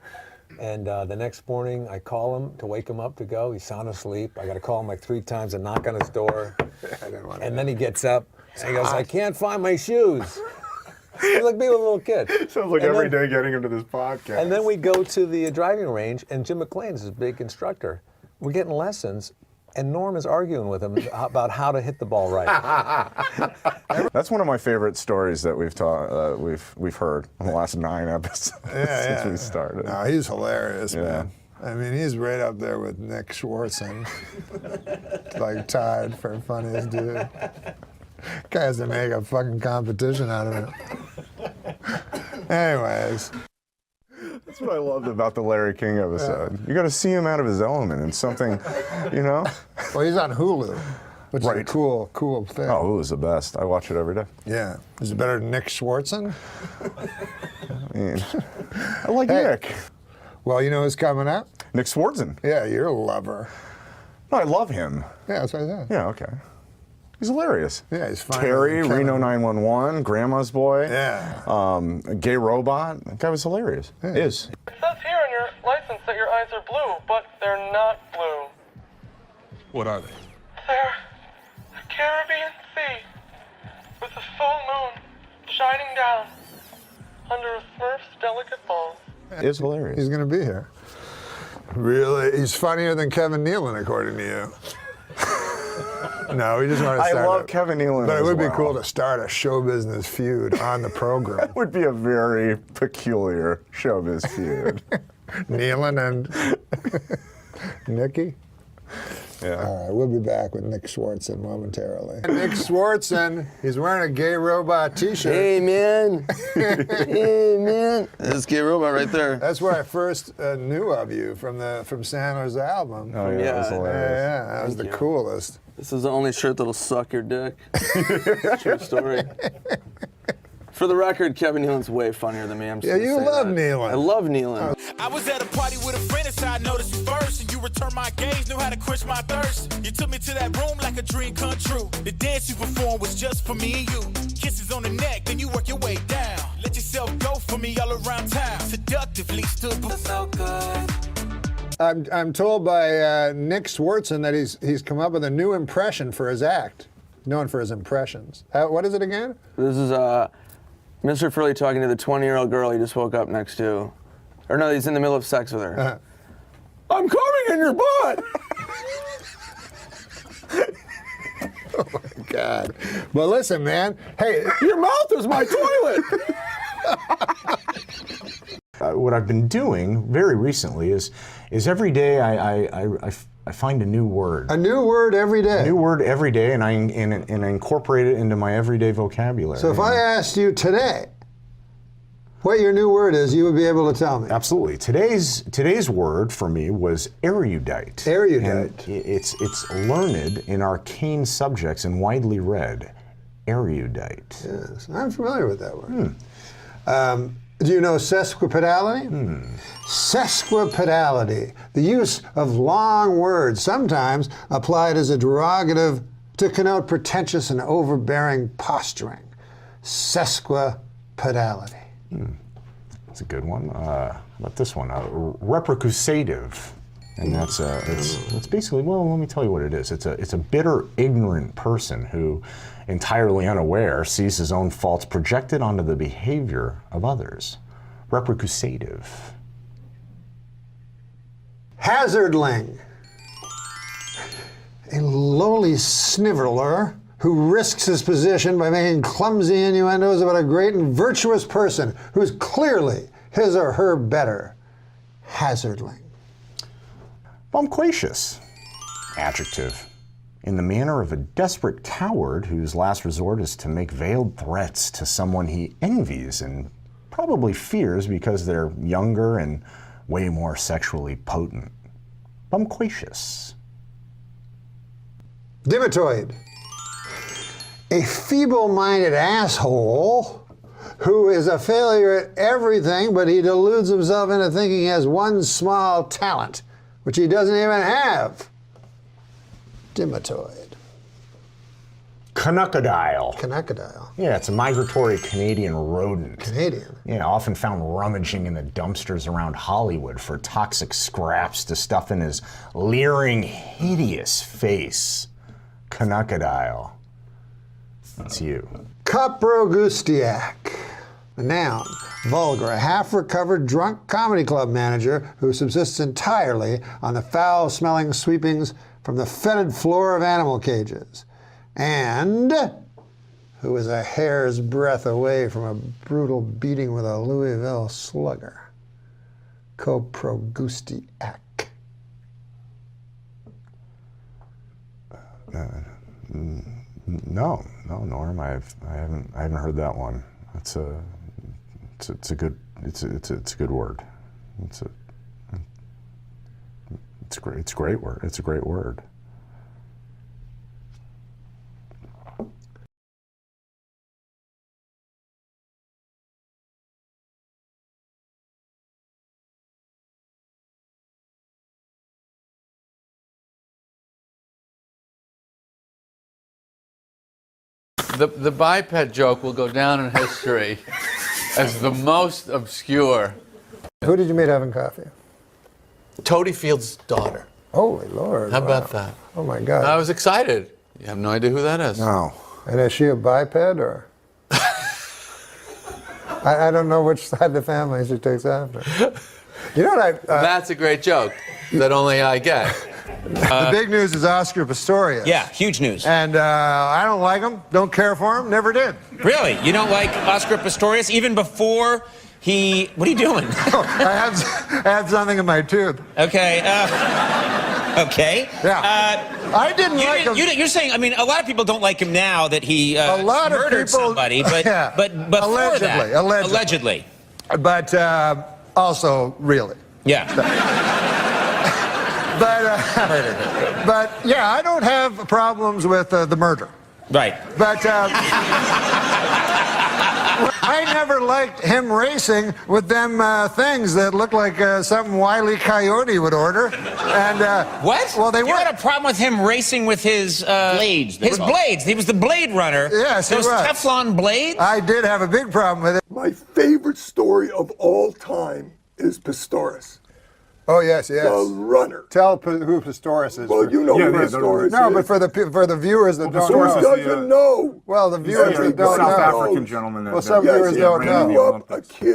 and the next morning I call him to wake him up to go. He's sound asleep. I got to call him like 3 times and knock on his door. And then he gets up and he goes, I can't find my shoes. He's like being a little kid. Sounds like And every then- day getting into this podcast. And then we go to the driving range, and Jim McClain is his big instructor. We're getting lessons, and Norm is arguing with him about how to hit the ball right. That's one of my favorite stories that we've taught. We've heard in the last 9 episodes since we started. No, he's hilarious, man. I mean, he's right up there with Nick Swardson, like tied for funniest dude. Guy has to make a fucking competition out of it. Anyways. That's what I loved about the Larry King episode. You got to see him out of his element and something, you know? Well, he's on Hulu, which is a cool thing. Oh, Hulu's the best. I watch it every day. Yeah. Is it better than Nick Swardson? I mean, I like Nick. Well, you know who's coming up? Nick Swardson. Yeah, you're a lover. No, I love him. Yeah, that's what I said. Yeah, okay. He's hilarious. Yeah, he's fine. Terry, Reno 911, Grandma's Boy. Yeah. Gay Robot. That guy was hilarious. Yeah. Is. It says here on your license that your eyes are blue, but they're not blue. What are they? They're the Caribbean Sea with a full moon shining down under a Smurf's delicate balls. Is hilarious. He's going to be here. Really? He's funnier than Kevin Nealon, according to you. No, we just want to start. I love Kevin Nealon. But it as would be well. cool to start a show business feud on the program. That would be a very peculiar showbiz feud. Nealon and Nikki? Yeah. All right, we'll be back with Nick Swardson momentarily. Nick Swardson, he's wearing a Gay Robot t-shirt. Hey, man. Hey, man. That's Gay Robot right there. That's where I first knew of you, from Sandler's album. Oh, yeah, that was hilarious. Yeah, that was the coolest. This is the only shirt that'll suck your dick. True story. For the record, Kevin Nealon's way funnier than me. I'm just Yeah, gonna you say love that. Nealon. I love Nealon. I was at a party with a friend and I noticed you first, and you returned my gaze, knew how to quench my thirst. You took me to that room like a dream come true. The dance you performed was just for me and you. Kisses on the neck, then you work your way down. Let yourself go for me all around town. Seductively stood so good. I'm told by Nick Swardson that he's come up with a new impression for his act, known for his impressions. What is it again? This is Mr. Furley talking to the 20-year-old girl he just woke up next to. Or no, he's in the middle of sex with her. I'm coming in your butt! Oh my God. Well, listen, man. Hey, your mouth is my toilet! What I've been doing very recently is every day I find a new word. A new word every day? A new word every day, and I incorporate it into my everyday vocabulary. So if I asked you today what your new word is, you would be able to tell me. Absolutely. Today's word for me was erudite. Erudite. And it's learned in arcane subjects and widely read. Erudite. Yes, I'm familiar with that word. Do you know sesquipedality? Sesquipedality, the use of long words, sometimes applied as a derogative to connote pretentious and overbearing posturing. Sesquipedality. That's a good one. How about this one? Reprecusative. And that's it's basically, well, let me tell you what it is. It's a bitter, ignorant person who, entirely unaware, sees his own faults projected onto the behavior of others. Reprecusative. Hazardling, a lowly sniveler who risks his position by making clumsy innuendos about a great and virtuous person who's clearly his or her better. Hazardling. Bumpquacious. Adjective. In the manner of a desperate coward whose last resort is to make veiled threats to someone he envies and probably fears because they're younger and way more sexually potent. Bumquacious. Dimatoid. A feeble-minded asshole who is a failure at everything, but he deludes himself into thinking he has one small talent, which he doesn't even have. Dimatoid. Canuckadile. Canuckadile. Yeah, it's a migratory Canadian rodent. Canadian? Yeah, often found rummaging in the dumpsters around Hollywood for toxic scraps to stuff in his leering, hideous face. Canuckadile. That's you. Coprogustiac. A noun. Vulgar, a half-recovered drunk comedy club manager who subsists entirely on the foul-smelling sweepings from the fetid floor of animal cages. And who is a hair's breadth away from a brutal beating with a Louisville slugger. Coprogustiac. No, Norm. I haven't heard that one. It's a good word. It's a great word. It's a great word. The biped joke will go down in history as the most obscure. Who did you meet having coffee? Toady Field's daughter. Holy Lord. How about that? Oh my God. I was excited. You have no idea who that is. No. And is she a biped or? I don't know which side of the family she takes after. You know what That's a great joke that only I get. The big news is Oscar Pistorius. Yeah, huge news. And I don't like him, don't care for him, never did. Really? You don't like Oscar Pistorius even before he... What are you doing? I have something in my tooth. Okay. Okay. Yeah. I didn't like him. You're saying, I mean, a lot of people don't like him now that he a lot murdered of people, somebody, but, yeah. but before that... Allegedly. But also, really. Yeah. But yeah, I don't have problems with the murder. Right. But I never liked him racing with them things that look like something Wile E. Coyote would order. And what? Well, they you had a problem with him racing with his blades. His blades. He was the Blade Runner. Yes, he Those was. Teflon blades. I did have a big problem with it. My favorite story of all time is Pistorius. Oh yes, yes. The runner. Tell who Pistorius is. Well, you know who Pistorius is. No, but for the viewers that don't know. Who doesn't know? Well, the viewers that don't know. South African gentleman. Well, some viewers don't know.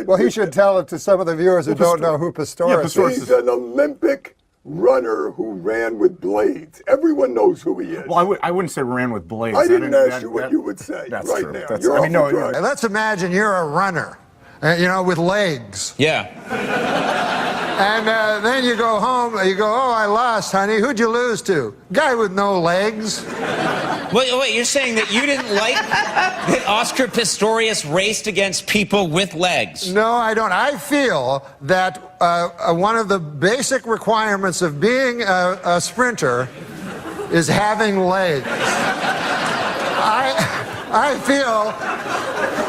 Well, he should tell it to some of the viewers who don't know who Pistorius is. He's an Olympic runner who ran with blades. Everyone knows who he is. Well, I wouldn't say ran with blades. I didn't ask you what you would say right now. You're off the drive. Let's imagine you're a runner, with legs. Yeah. And then you go home, you go, oh, I lost, honey. Who'd you lose to? Guy with no legs. Wait, you're saying that you didn't like that Oscar Pistorius raced against people with legs? No, I don't. I feel that one of the basic requirements of being a sprinter is having legs. I feel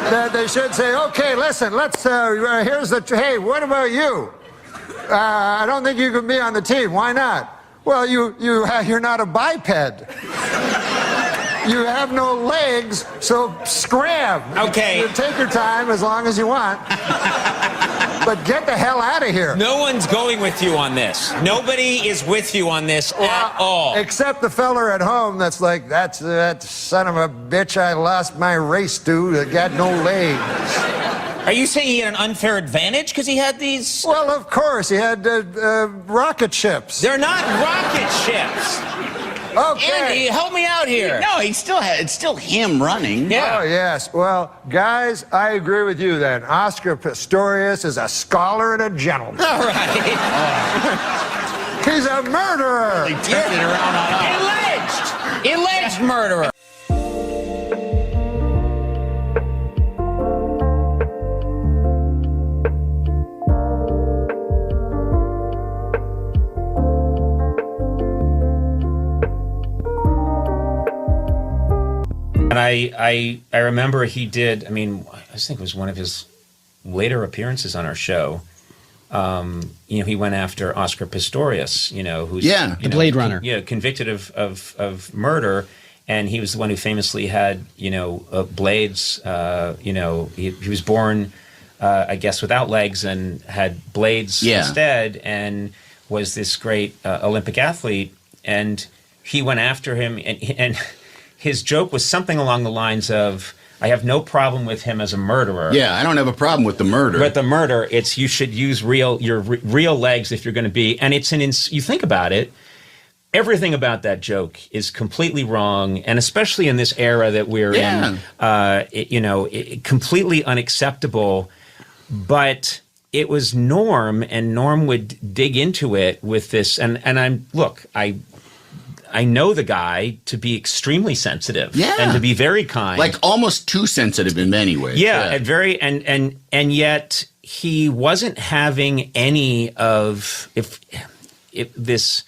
that they should say, okay, listen, let's, hey, what about you? I don't think you can be on the team. Why not? Well, you're not a biped. You have no legs, so scram. Okay. You take your time as long as you want. But get the hell out of here. No one's going with you on this. Nobody is with you on this at all. Except the feller at home that's like, that son of a bitch I lost my race to that got no legs. Are you saying he had an unfair advantage because he had these? Well, of course. He had rocket ships. They're not rocket ships. Okay. Andy, help me out here. No, it's still him running. Yeah. Oh, yes. Well, guys, I agree with you then. Oscar Pistorius is a scholar and a gentleman. All right. He's a murderer. They turned it around on us. Alleged murderer. I remember he did. I mean, I think it was one of his later appearances on our show. He went after Oscar Pistorius. Who's the Blade Runner. Convicted of murder, and he was the one who famously had blades. He was born, I guess, without legs and had blades instead, and was this great Olympic athlete. And he went after him, and his joke was something along the lines of, I have no problem with him as a murderer. Yeah, I don't have a problem with the murder. But the murder, it's you should use your real legs if you're going to be. And it's you think about it, everything about that joke is completely wrong, and especially in this era that we're in, completely unacceptable. But it was Norm, and Norm would dig into it with this. And I know the guy to be extremely sensitive and to be very kind, like almost too sensitive in many ways. Yeah. And yet he wasn't having any of if this.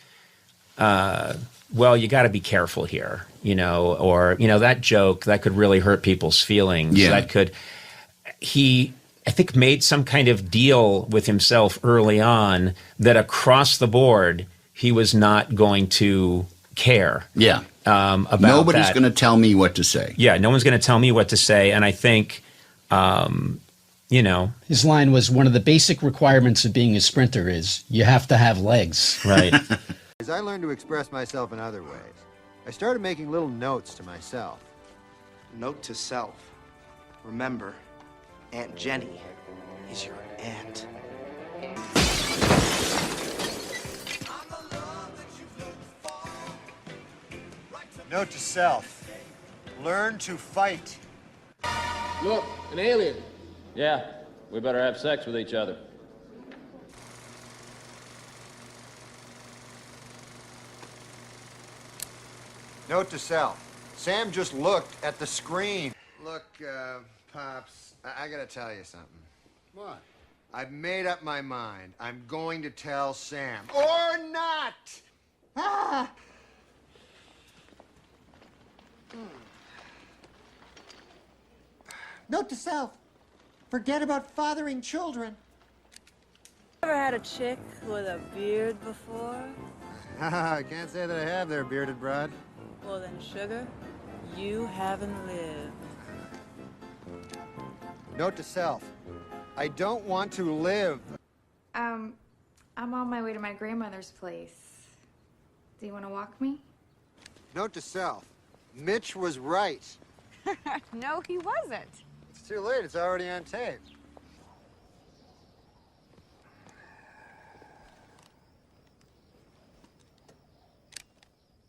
Well, you got to be careful here, or that joke that could really hurt people's feelings. Yeah. I think made some kind of deal with himself early on that across the board he was not going to care. Yeah. About Nobody's that. going to tell me what to say. Yeah, no one's going to tell me what to say. And I think, His line was, one of the basic requirements of being a sprinter is you have to have legs. Right. As I learned to express myself in other ways, I started making little notes to myself. Note to self. Remember, Aunt Jenny is your aunt. Note to self. Learn to fight. Look, an alien. Yeah, we better have sex with each other. Note to self. Sam just looked at the screen. Look, Pops, I gotta tell you something. What? I've made up my mind. I'm going to tell Sam. Or not! Ah! Note to self. Forget about fathering children. Ever had a chick with a beard before? I can't say that I have there, bearded broad. Well then, sugar, you haven't lived. Note to self. I don't want to live. I'm on my way to my grandmother's place. Do you want to walk me? Note to self. Mitch was right. No, he wasn't. It's too late. It's already on tape.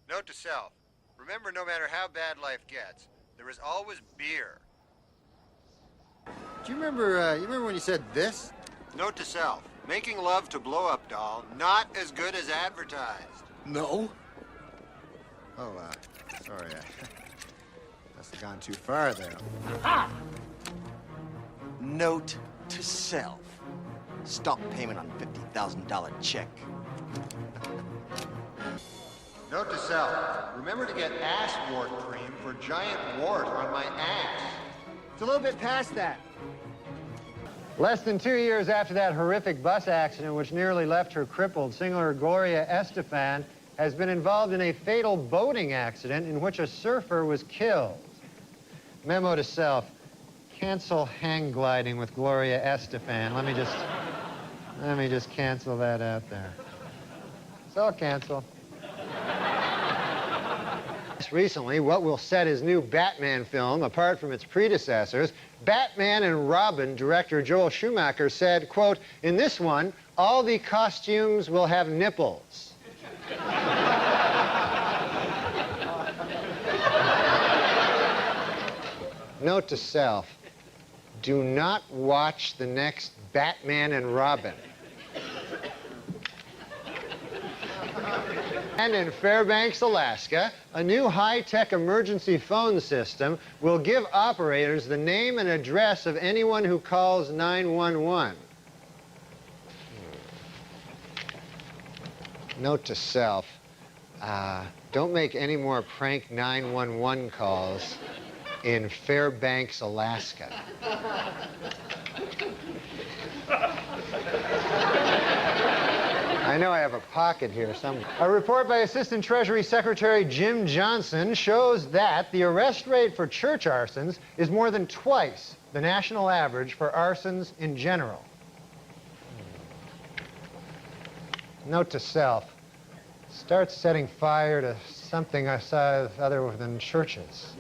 Note to self. Remember, no matter how bad life gets, there is always beer. Do you remember when you said this? Note to self. Making love to blow-up doll, not as good as advertised. No? Oh, sorry. Must have gone too far there. Ah! Note to self. Stop payment on $50,000 check. Note to self. Remember to get ass wart cream for giant wart on my ass. It's a little bit past that. Less than 2 years after that horrific bus accident which nearly left her crippled, singer Gloria Estefan has been involved in a fatal boating accident in which a surfer was killed. Memo to self. Cancel hang gliding with Gloria Estefan. Let me just cancel that out there. So cancel. Recently, what will set his new Batman film apart from its predecessors, Batman and Robin director Joel Schumacher said, quote, "In this one, all the costumes will have nipples." Note to self, do not watch the next Batman and Robin. And in Fairbanks, Alaska, a new high-tech emergency phone system will give operators the name and address of anyone who calls 911. Note to self, don't make any more prank 911 calls. in Fairbanks, Alaska. I know I have a pocket here somewhere. A report by Assistant Treasury Secretary Jim Johnson shows that the arrest rate for church arsons is more than twice the national average for arsons in general. Note to self, start setting fire to something other than churches.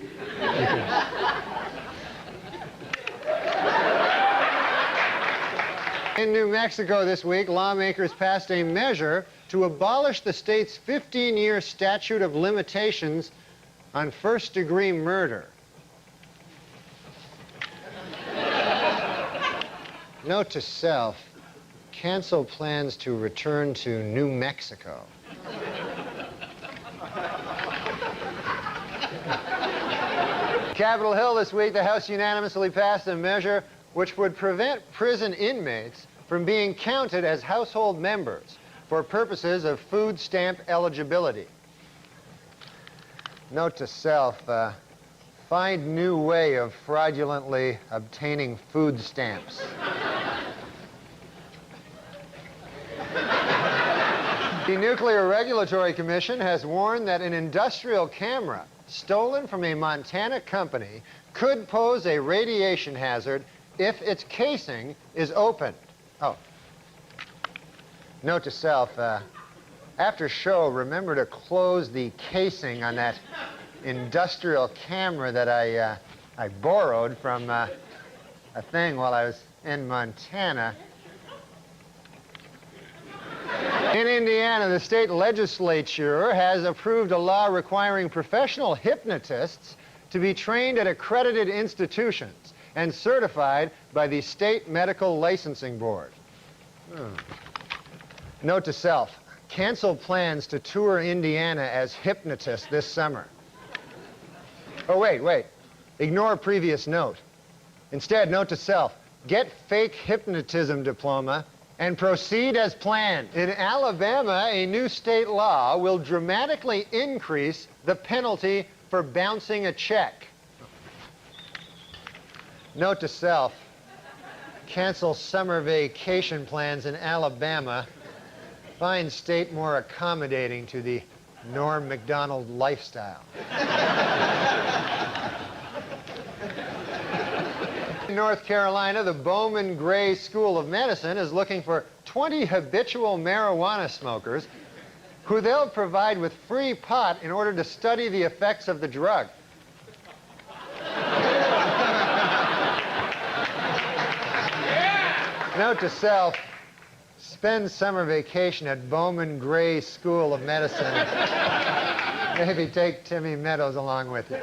In New Mexico this week, lawmakers passed a measure to abolish the state's 15-year statute of limitations on first-degree murder. Note to self, cancel plans to return to New Mexico. Capitol Hill this week, the House unanimously passed a measure which would prevent prison inmates from being counted as household members for purposes of food stamp eligibility. Note to self, find new way of fraudulently obtaining food stamps. The Nuclear Regulatory Commission has warned that an industrial camera stolen from a Montana company could pose a radiation hazard if its casing is opened. Oh. Note to self, after show, remember to close the casing on that industrial camera that I borrowed from a thing while I was in Montana. In Indiana, the state legislature has approved a law requiring professional hypnotists to be trained at accredited institutions and certified by the State Medical Licensing Board. Note to self, cancel plans to tour Indiana as hypnotist this summer. Oh, wait. Ignore previous note. Instead, note to self, get fake hypnotism diploma and proceed as planned. In Alabama, a new state law will dramatically increase the penalty for bouncing a check. Note to self, cancel summer vacation plans in Alabama. Find state more accommodating to the Norm Macdonald lifestyle. In North Carolina, the Bowman Gray School of Medicine is looking for 20 habitual marijuana smokers who they'll provide with free pot in order to study the effects of the drug. Note to self, spend summer vacation at Bowman Gray School of Medicine. Maybe take Timmy Meadows along with you.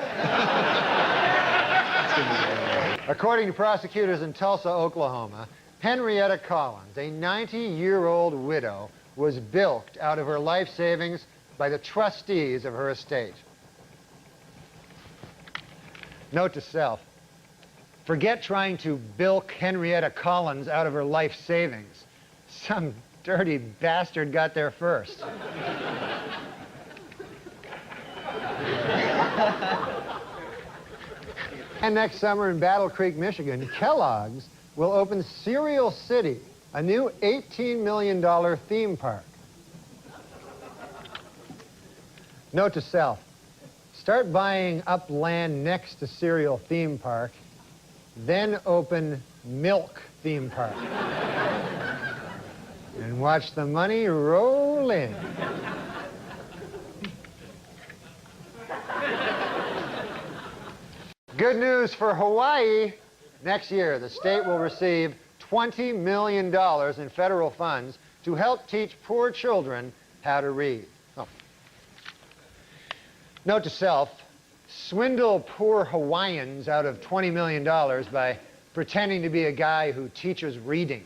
According to prosecutors in Tulsa, Oklahoma, Henrietta Collins, a 90-year-old widow, was bilked out of her life savings by the trustees of her estate. Note to self, forget trying to bilk Henrietta Collins out of her life savings. Some dirty bastard got there first. And next summer in Battle Creek, Michigan, Kellogg's will open Cereal City, a new $18 million theme park. Note to self, start buying up land next to Cereal Theme Park, then open Milk Theme Park. And watch the money roll in. Good news for Hawaii. Next year, the state will receive $20 million in federal funds to help teach poor children how to read. Oh. Note to self, swindle poor Hawaiians out of $20 million by pretending to be a guy who teaches reading.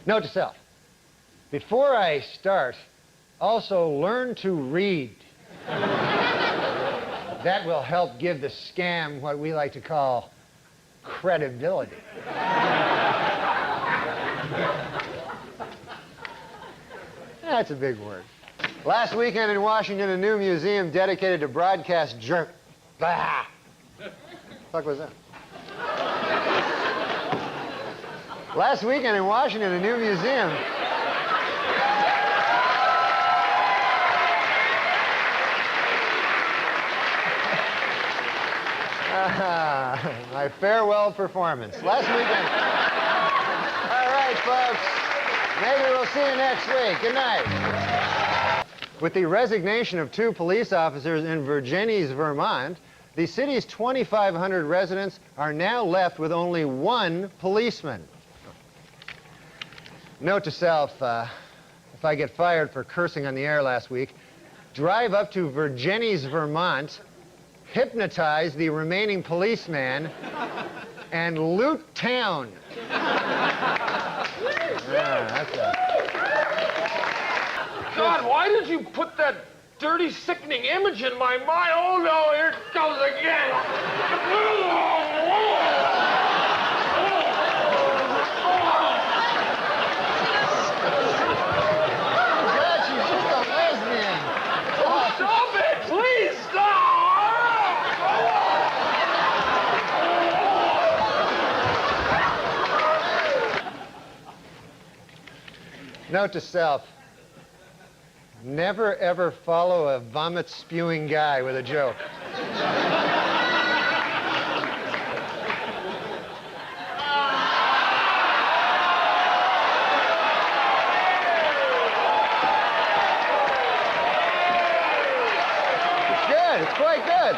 Note to self, before I start, also learn to read. That will help give the scam what we like to call credibility. That's a big word. Last weekend in Washington, a new museum dedicated to broadcast fuck was that? Last weekend in Washington, a new museum. My farewell performance. Last weekend. All right, folks. Maybe we'll see you next week. Good night. With the resignation of 2 police officers in Virginia, Vermont, the city's 2,500 residents are now left with only 1 policeman. Note to self, if I get fired for cursing on the air last week, drive up to Virginia, Vermont, hypnotize the remaining policeman, and loot town. God, why did you put that dirty, sickening image in my mind? Oh, no, here it goes again. God, she's just a lesbian. Oh, stop it! Please stop! Note to self, never ever follow a vomit-spewing guy with a joke. It's good, it's quite good.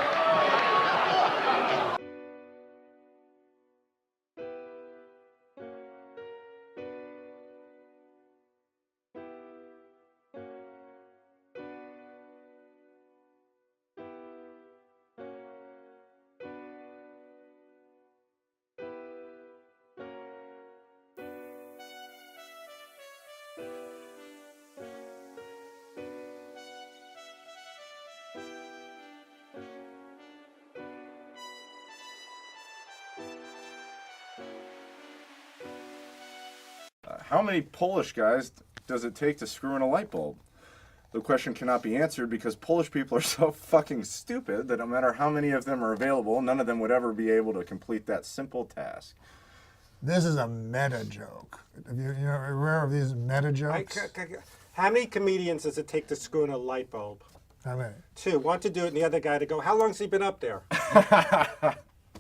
How many Polish guys does it take to screw in a light bulb? The question cannot be answered because Polish people are so fucking stupid that no matter how many of them are available, none of them would ever be able to complete that simple task. This is a meta joke. Have you aware of these meta jokes? How many comedians does it take to screw in a light bulb? How many? 2. One to do it, and the other guy to go, how long's he been up there? I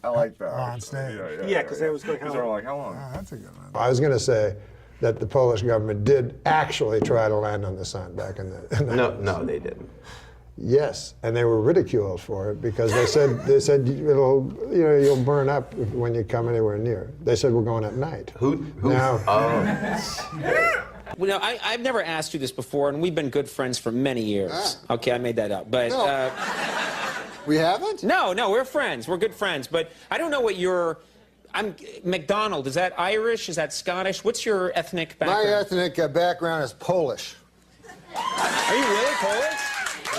like that. On stage. Yeah, because they was going, They're like, how long? Oh, that's a good one. I was going to say that the Polish government did actually try to land on the sun back in the No, they didn't. Yes, and they were ridiculed for it because they said you'll burn up when you come anywhere near. They said we're going at night. Who? Now, Well, no, I've never asked you this before, and we've been good friends for many years. Okay, I made that up, but No. We haven't? No, we're friends. We're good friends, but I don't know what your. Macdonald. Is that Irish? Is that Scottish? What's your ethnic background? My ethnic background is Polish. Are you really Polish?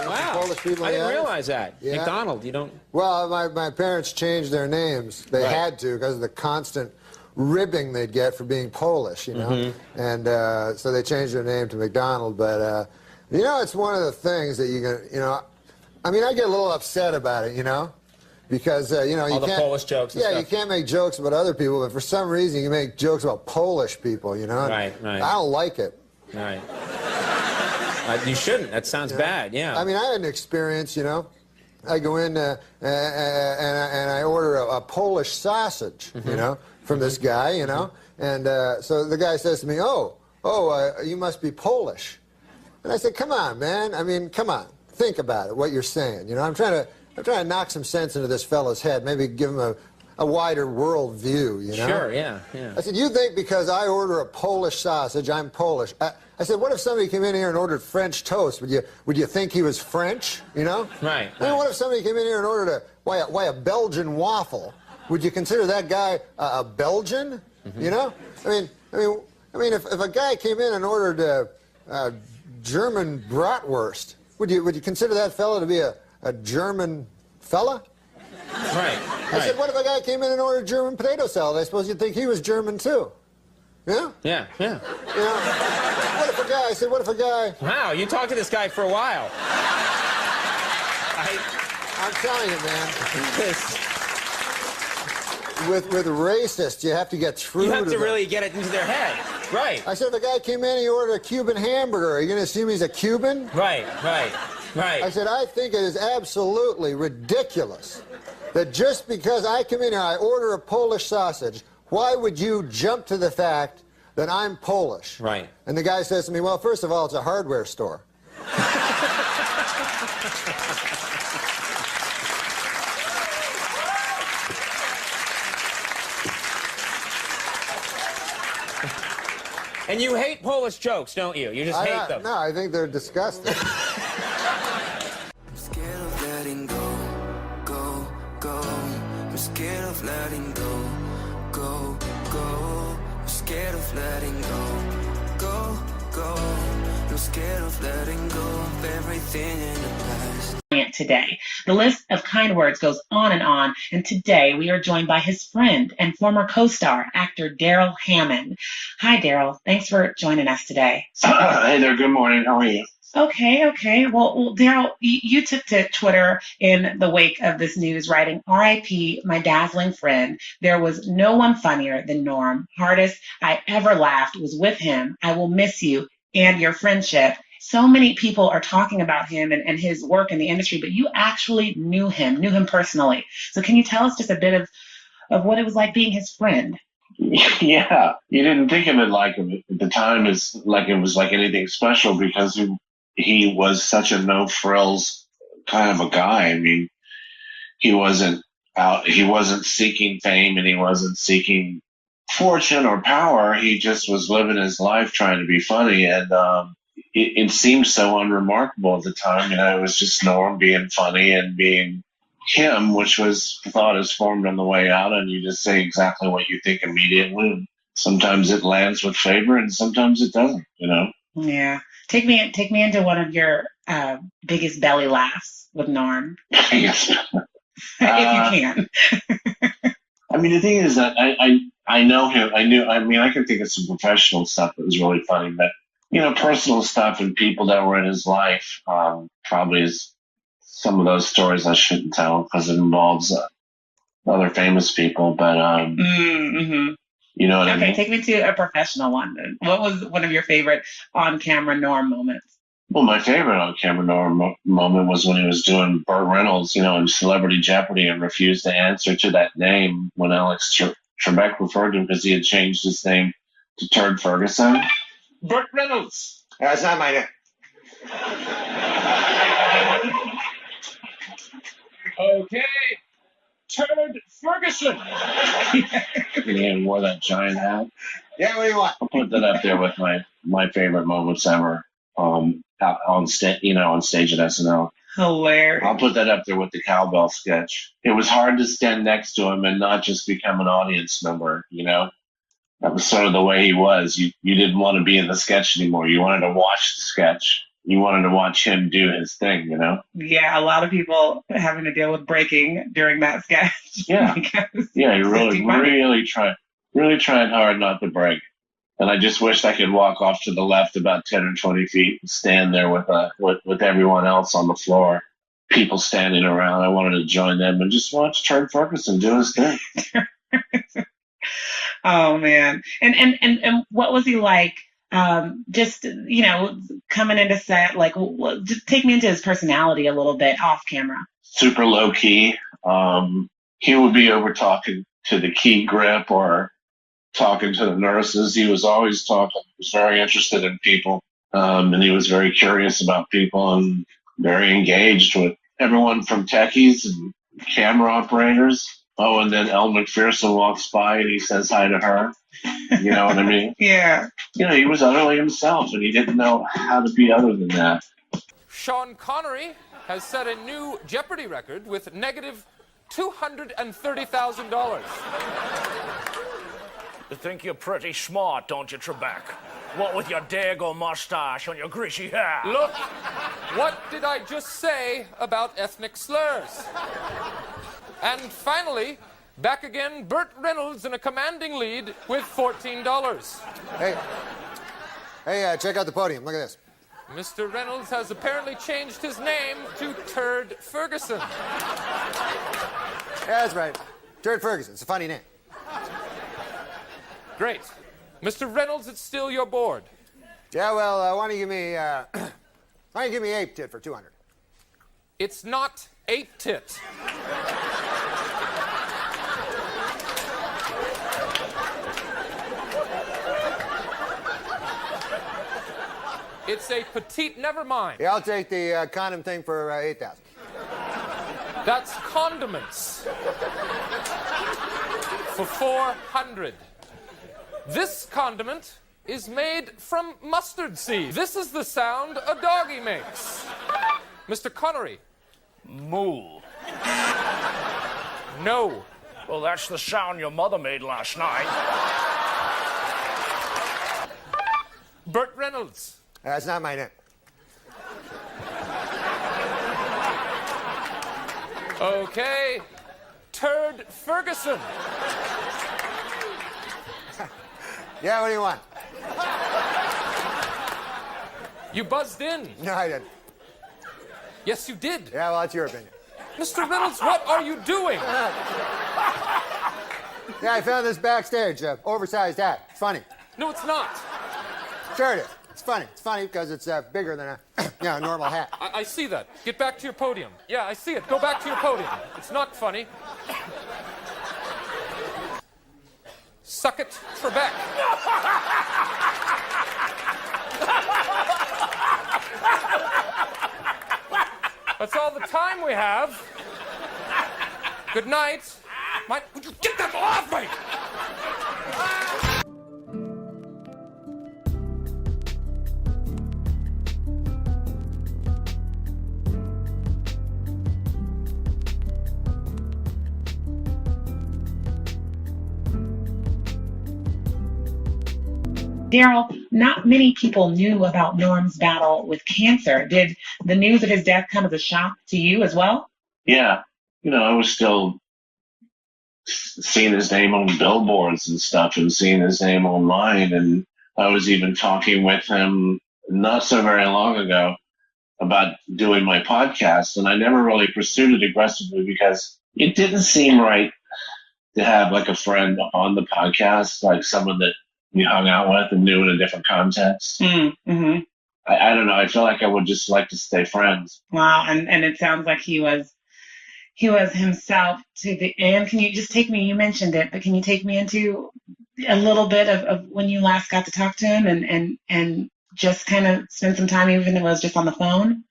Wow. Polish people, I didn't yeah. realize that. Yeah. Macdonald, you don't. Well, my parents changed their names. They had to because of the constant ribbing they'd get for being Polish, you know. Mm-hmm. And so they changed their name to Macdonald. But it's one of the things that I mean, I get a little upset about it, because all you the can't. Polish jokes. And Yeah, stuff. you can't make jokes about other people, but for some reason you make jokes about Polish people, Right. I don't like it. Right. You shouldn't. That sounds bad. Yeah. I mean, I had an experience, I go in and I order a Polish sausage, from this guy, and so the guy says to me, you must be Polish. And I said, come on, man. I mean, come on. Think about it, what you're saying. I'm trying to knock some sense into this fellow's head, maybe give him a wider world view, Sure, yeah. I said, you think because I order a Polish sausage, I'm Polish. I said, what if somebody came in here and ordered French toast? Would you think he was French, Right. I mean, what if somebody came in here and ordered a Belgian waffle? Would you consider that guy a Belgian? Mm-hmm. I mean, if a guy came in and ordered a German bratwurst, would you consider that fella to be a German fella? Right. I said, what if a guy came in and ordered German potato salad? I suppose you'd think he was German too. Yeah? Yeah, yeah. What if a guy, I said, what if a guy... Wow, you talked to this guy for a while. I'm telling you, man. With racists, you have to get through You have to them. really get it into their head. Right. I said, if a guy came in and he ordered a Cuban hamburger, are you going to assume he's a Cuban? Right. I said, I think it is absolutely ridiculous that just because I come in here and I order a Polish sausage, why would you jump to the fact that I'm Polish? Right. And the guy says to me, well, first of all, it's a hardware store. And you hate Polish jokes, don't you? You just hate them. No, I think they're disgusting. I'm scared of letting go, go, go. I'm scared of letting go, go, go. I'm scared of letting go, go, go. I'm scared of letting go of everything in the past. Today. The list of kind words goes on, and today we are joined by his friend and former co-star, actor Daryl Hammond. Hi, Daryl. Thanks for joining us today. Hey there. Good morning. How are you? Okay. Well, Daryl, you took to Twitter in the wake of this news, writing, "R.I.P. my dazzling friend. There was no one funnier than Norm. Hardest I ever laughed was with him. I will miss you and your friendship." So many people are talking about him and his work in the industry, but you actually knew him personally. So can you tell us just a bit of what it was like being his friend? Yeah, you didn't think of it like at the time as like it was like anything special because he was such a no frills kind of a guy. I mean, he wasn't seeking fame and he wasn't seeking fortune or power. He just was living his life trying to be funny, and it seemed so unremarkable at the time. You know, it was just Norm being funny and being him, which was thought is formed on the way out, and you just say exactly what you think immediately. And sometimes it lands with favor, and sometimes it doesn't. You know. Yeah. Take me into one of your biggest belly laughs with Norm. Yes. If you can. I mean, the thing is that I know him. I can think of some professional stuff that was really funny, but you know, personal stuff and people that were in his life probably is some of those stories I shouldn't tell because it involves other famous people. But you know what I mean? Okay, take me to a professional one. Then. What was one of your favorite on-camera Norm moments? Well, my favorite on-camera Norm moment was when he was doing Burt Reynolds, you know, in Celebrity Jeopardy and refused to answer to that name when Alex Trebek referred to him because he had changed his name to Turd Ferguson. Burt Reynolds. That's not my name. Okay. Turd Ferguson. He wore that giant hat. Yeah, what do you want? I'll put that up there with my favorite moments ever on stage, you know, on stage at SNL. Hilarious. I'll put that up there with the cowbell sketch. It was hard to stand next to him and not just become an audience member, you know. That was sort of the way he was. You didn't want to be in the sketch anymore. You wanted to watch the sketch. You wanted to watch him do his thing, you know? Yeah, a lot of people having to deal with breaking during that sketch. Yeah. Yeah, he really tried hard not to break. And I just wished I could walk off to the left about 10 or 20 feet and stand there with everyone else on the floor. People standing around. I wanted to join them and just watch Turd Ferguson do his thing. Oh man. And what was he like? Just, you know, coming into set, like, just take me into his personality a little bit off camera. Super low key. He would be over talking to the key grip or talking to the nurses. He was always talking. He was very interested in people. And he was very curious about people and very engaged with everyone from techies and camera operators. Oh, and then Elle McPherson walks by and he says hi to her. You know what I mean? Yeah. You know, he was utterly himself and he didn't know how to be other than that. Sean Connery has set a new Jeopardy record with negative $230,000. You think you're pretty smart, don't you, Trebek? What with your dago mustache and your greasy hair? Look, what did I just say about ethnic slurs? And finally, Back again, Burt Reynolds in a commanding lead with $14. Hey, check out the podium. Look at this. Mr. Reynolds has apparently changed his name to Turd Ferguson. Yeah, that's right. Turd Ferguson. It's a funny name. Great. Mr. Reynolds, it's still your board. Yeah, well, why don't you give me ape tit for 200? It's not ape tit. It's a petite, never mind. Yeah, I'll take the condom thing for 8,000. That's condiments. For 400. This condiment is made from mustard seed. This is the sound a doggy makes. Mr. Connery. Moo. No. Well, that's the sound your mother made last night. Burt Reynolds. That's not my name. Okay. Turd Ferguson. Yeah, what do you want? You buzzed in. No, I didn't. Yes, you did. Yeah, well, that's your opinion. Mr. Reynolds, what are you doing? Yeah, I found this backstage. Oversized hat. It's funny. No, it's not. Sure it is. It's funny. It's funny because it's bigger than a normal hat. I see that. Get back to your podium. Yeah, I see it. Go back to your podium. It's not funny. Suck it, Trebek. That's all the time we have. Good night. Would you get that off me? Daryl, not many people knew about Norm's battle with cancer. Did the news of his death come as a shock to you as well? Yeah. I was still seeing his name on billboards and stuff and seeing his name online. And I was even talking with him not so very long ago about doing my podcast. And I never really pursued it aggressively because it didn't seem right to have like a friend on the podcast, like someone that we hung out with and knew in a different context. Mm-hmm. I don't know. I feel like I would just like to stay friends. Wow. And it sounds like he was himself to the end. Can you just take me, you mentioned it, but can you take me into a little bit of when you last got to talk to him and just kind of spend some time, even if it was just on the phone?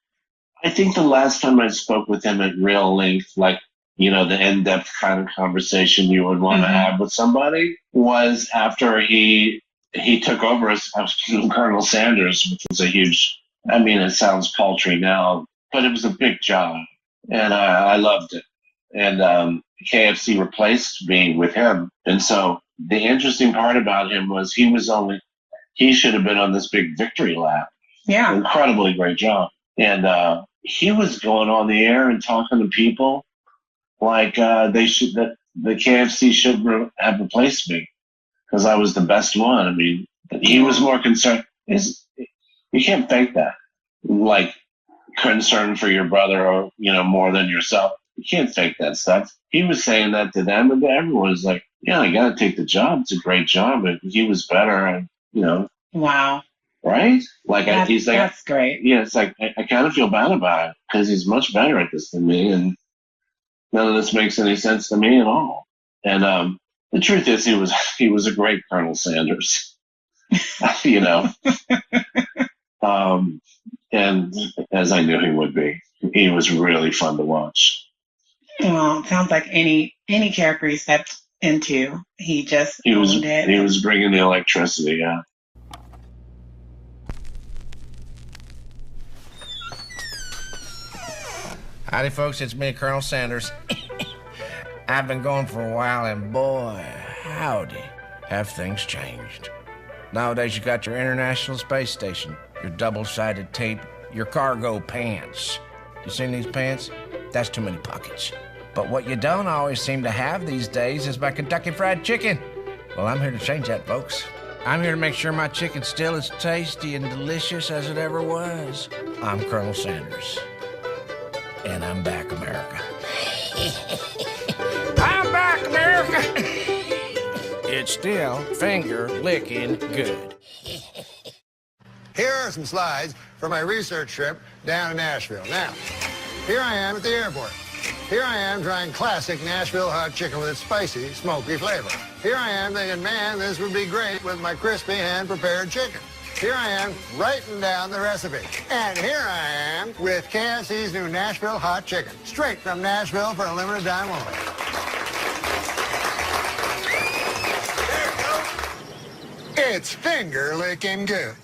I think the last time I spoke with him at real length, like, the in-depth kind of conversation you would want to have with somebody, was after he took over as Colonel Sanders, which was a huge, it sounds paltry now, but it was a big job. And I loved it. And KFC replaced me with him. And so the interesting part about him was he should have been on this big victory lap. Yeah. Incredibly great job. And he was going on the air and talking to people like that the KFC should have replaced me because I was the best one. He was more concerned. You can't fake that. Like, concern for your brother or, more than yourself. You can't fake that stuff. He was saying that to them, and everyone was like, yeah, I got to take the job. It's a great job. But he was better. And, Wow. Right? Like, he's like, that's great. Yeah, it's like, I kind of feel bad about it because he's much better at this than me. And none of this makes any sense to me at all. And the truth is, he was a great Colonel Sanders. And as I knew he would be, he was really fun to watch. Well, it sounds like any character he stepped into, he owned it. He was bringing the electricity, yeah. Howdy, folks. It's me, Colonel Sanders. I've been gone for a while, and boy, howdy, have things changed. Nowadays, you got your International Space Station, your double-sided tape, your cargo pants. You seen these pants? That's too many pockets. But what you don't always seem to have these days is my Kentucky Fried Chicken. Well, I'm here to change that, folks. I'm here to make sure my chicken's still as tasty and delicious as it ever was. I'm Colonel Sanders. And I'm back, America. I'm back, America! It's still finger-licking good. Here are some slides for my research trip down to Nashville. Now, here I am at the airport. Here I am trying classic Nashville hot chicken with its spicy, smoky flavor. Here I am thinking, man, this would be great with my crispy hand-prepared chicken. Here I am writing down the recipe. And here I am with KFC's new Nashville hot chicken, straight from Nashville for a limited time only. There you go. It's finger-licking good.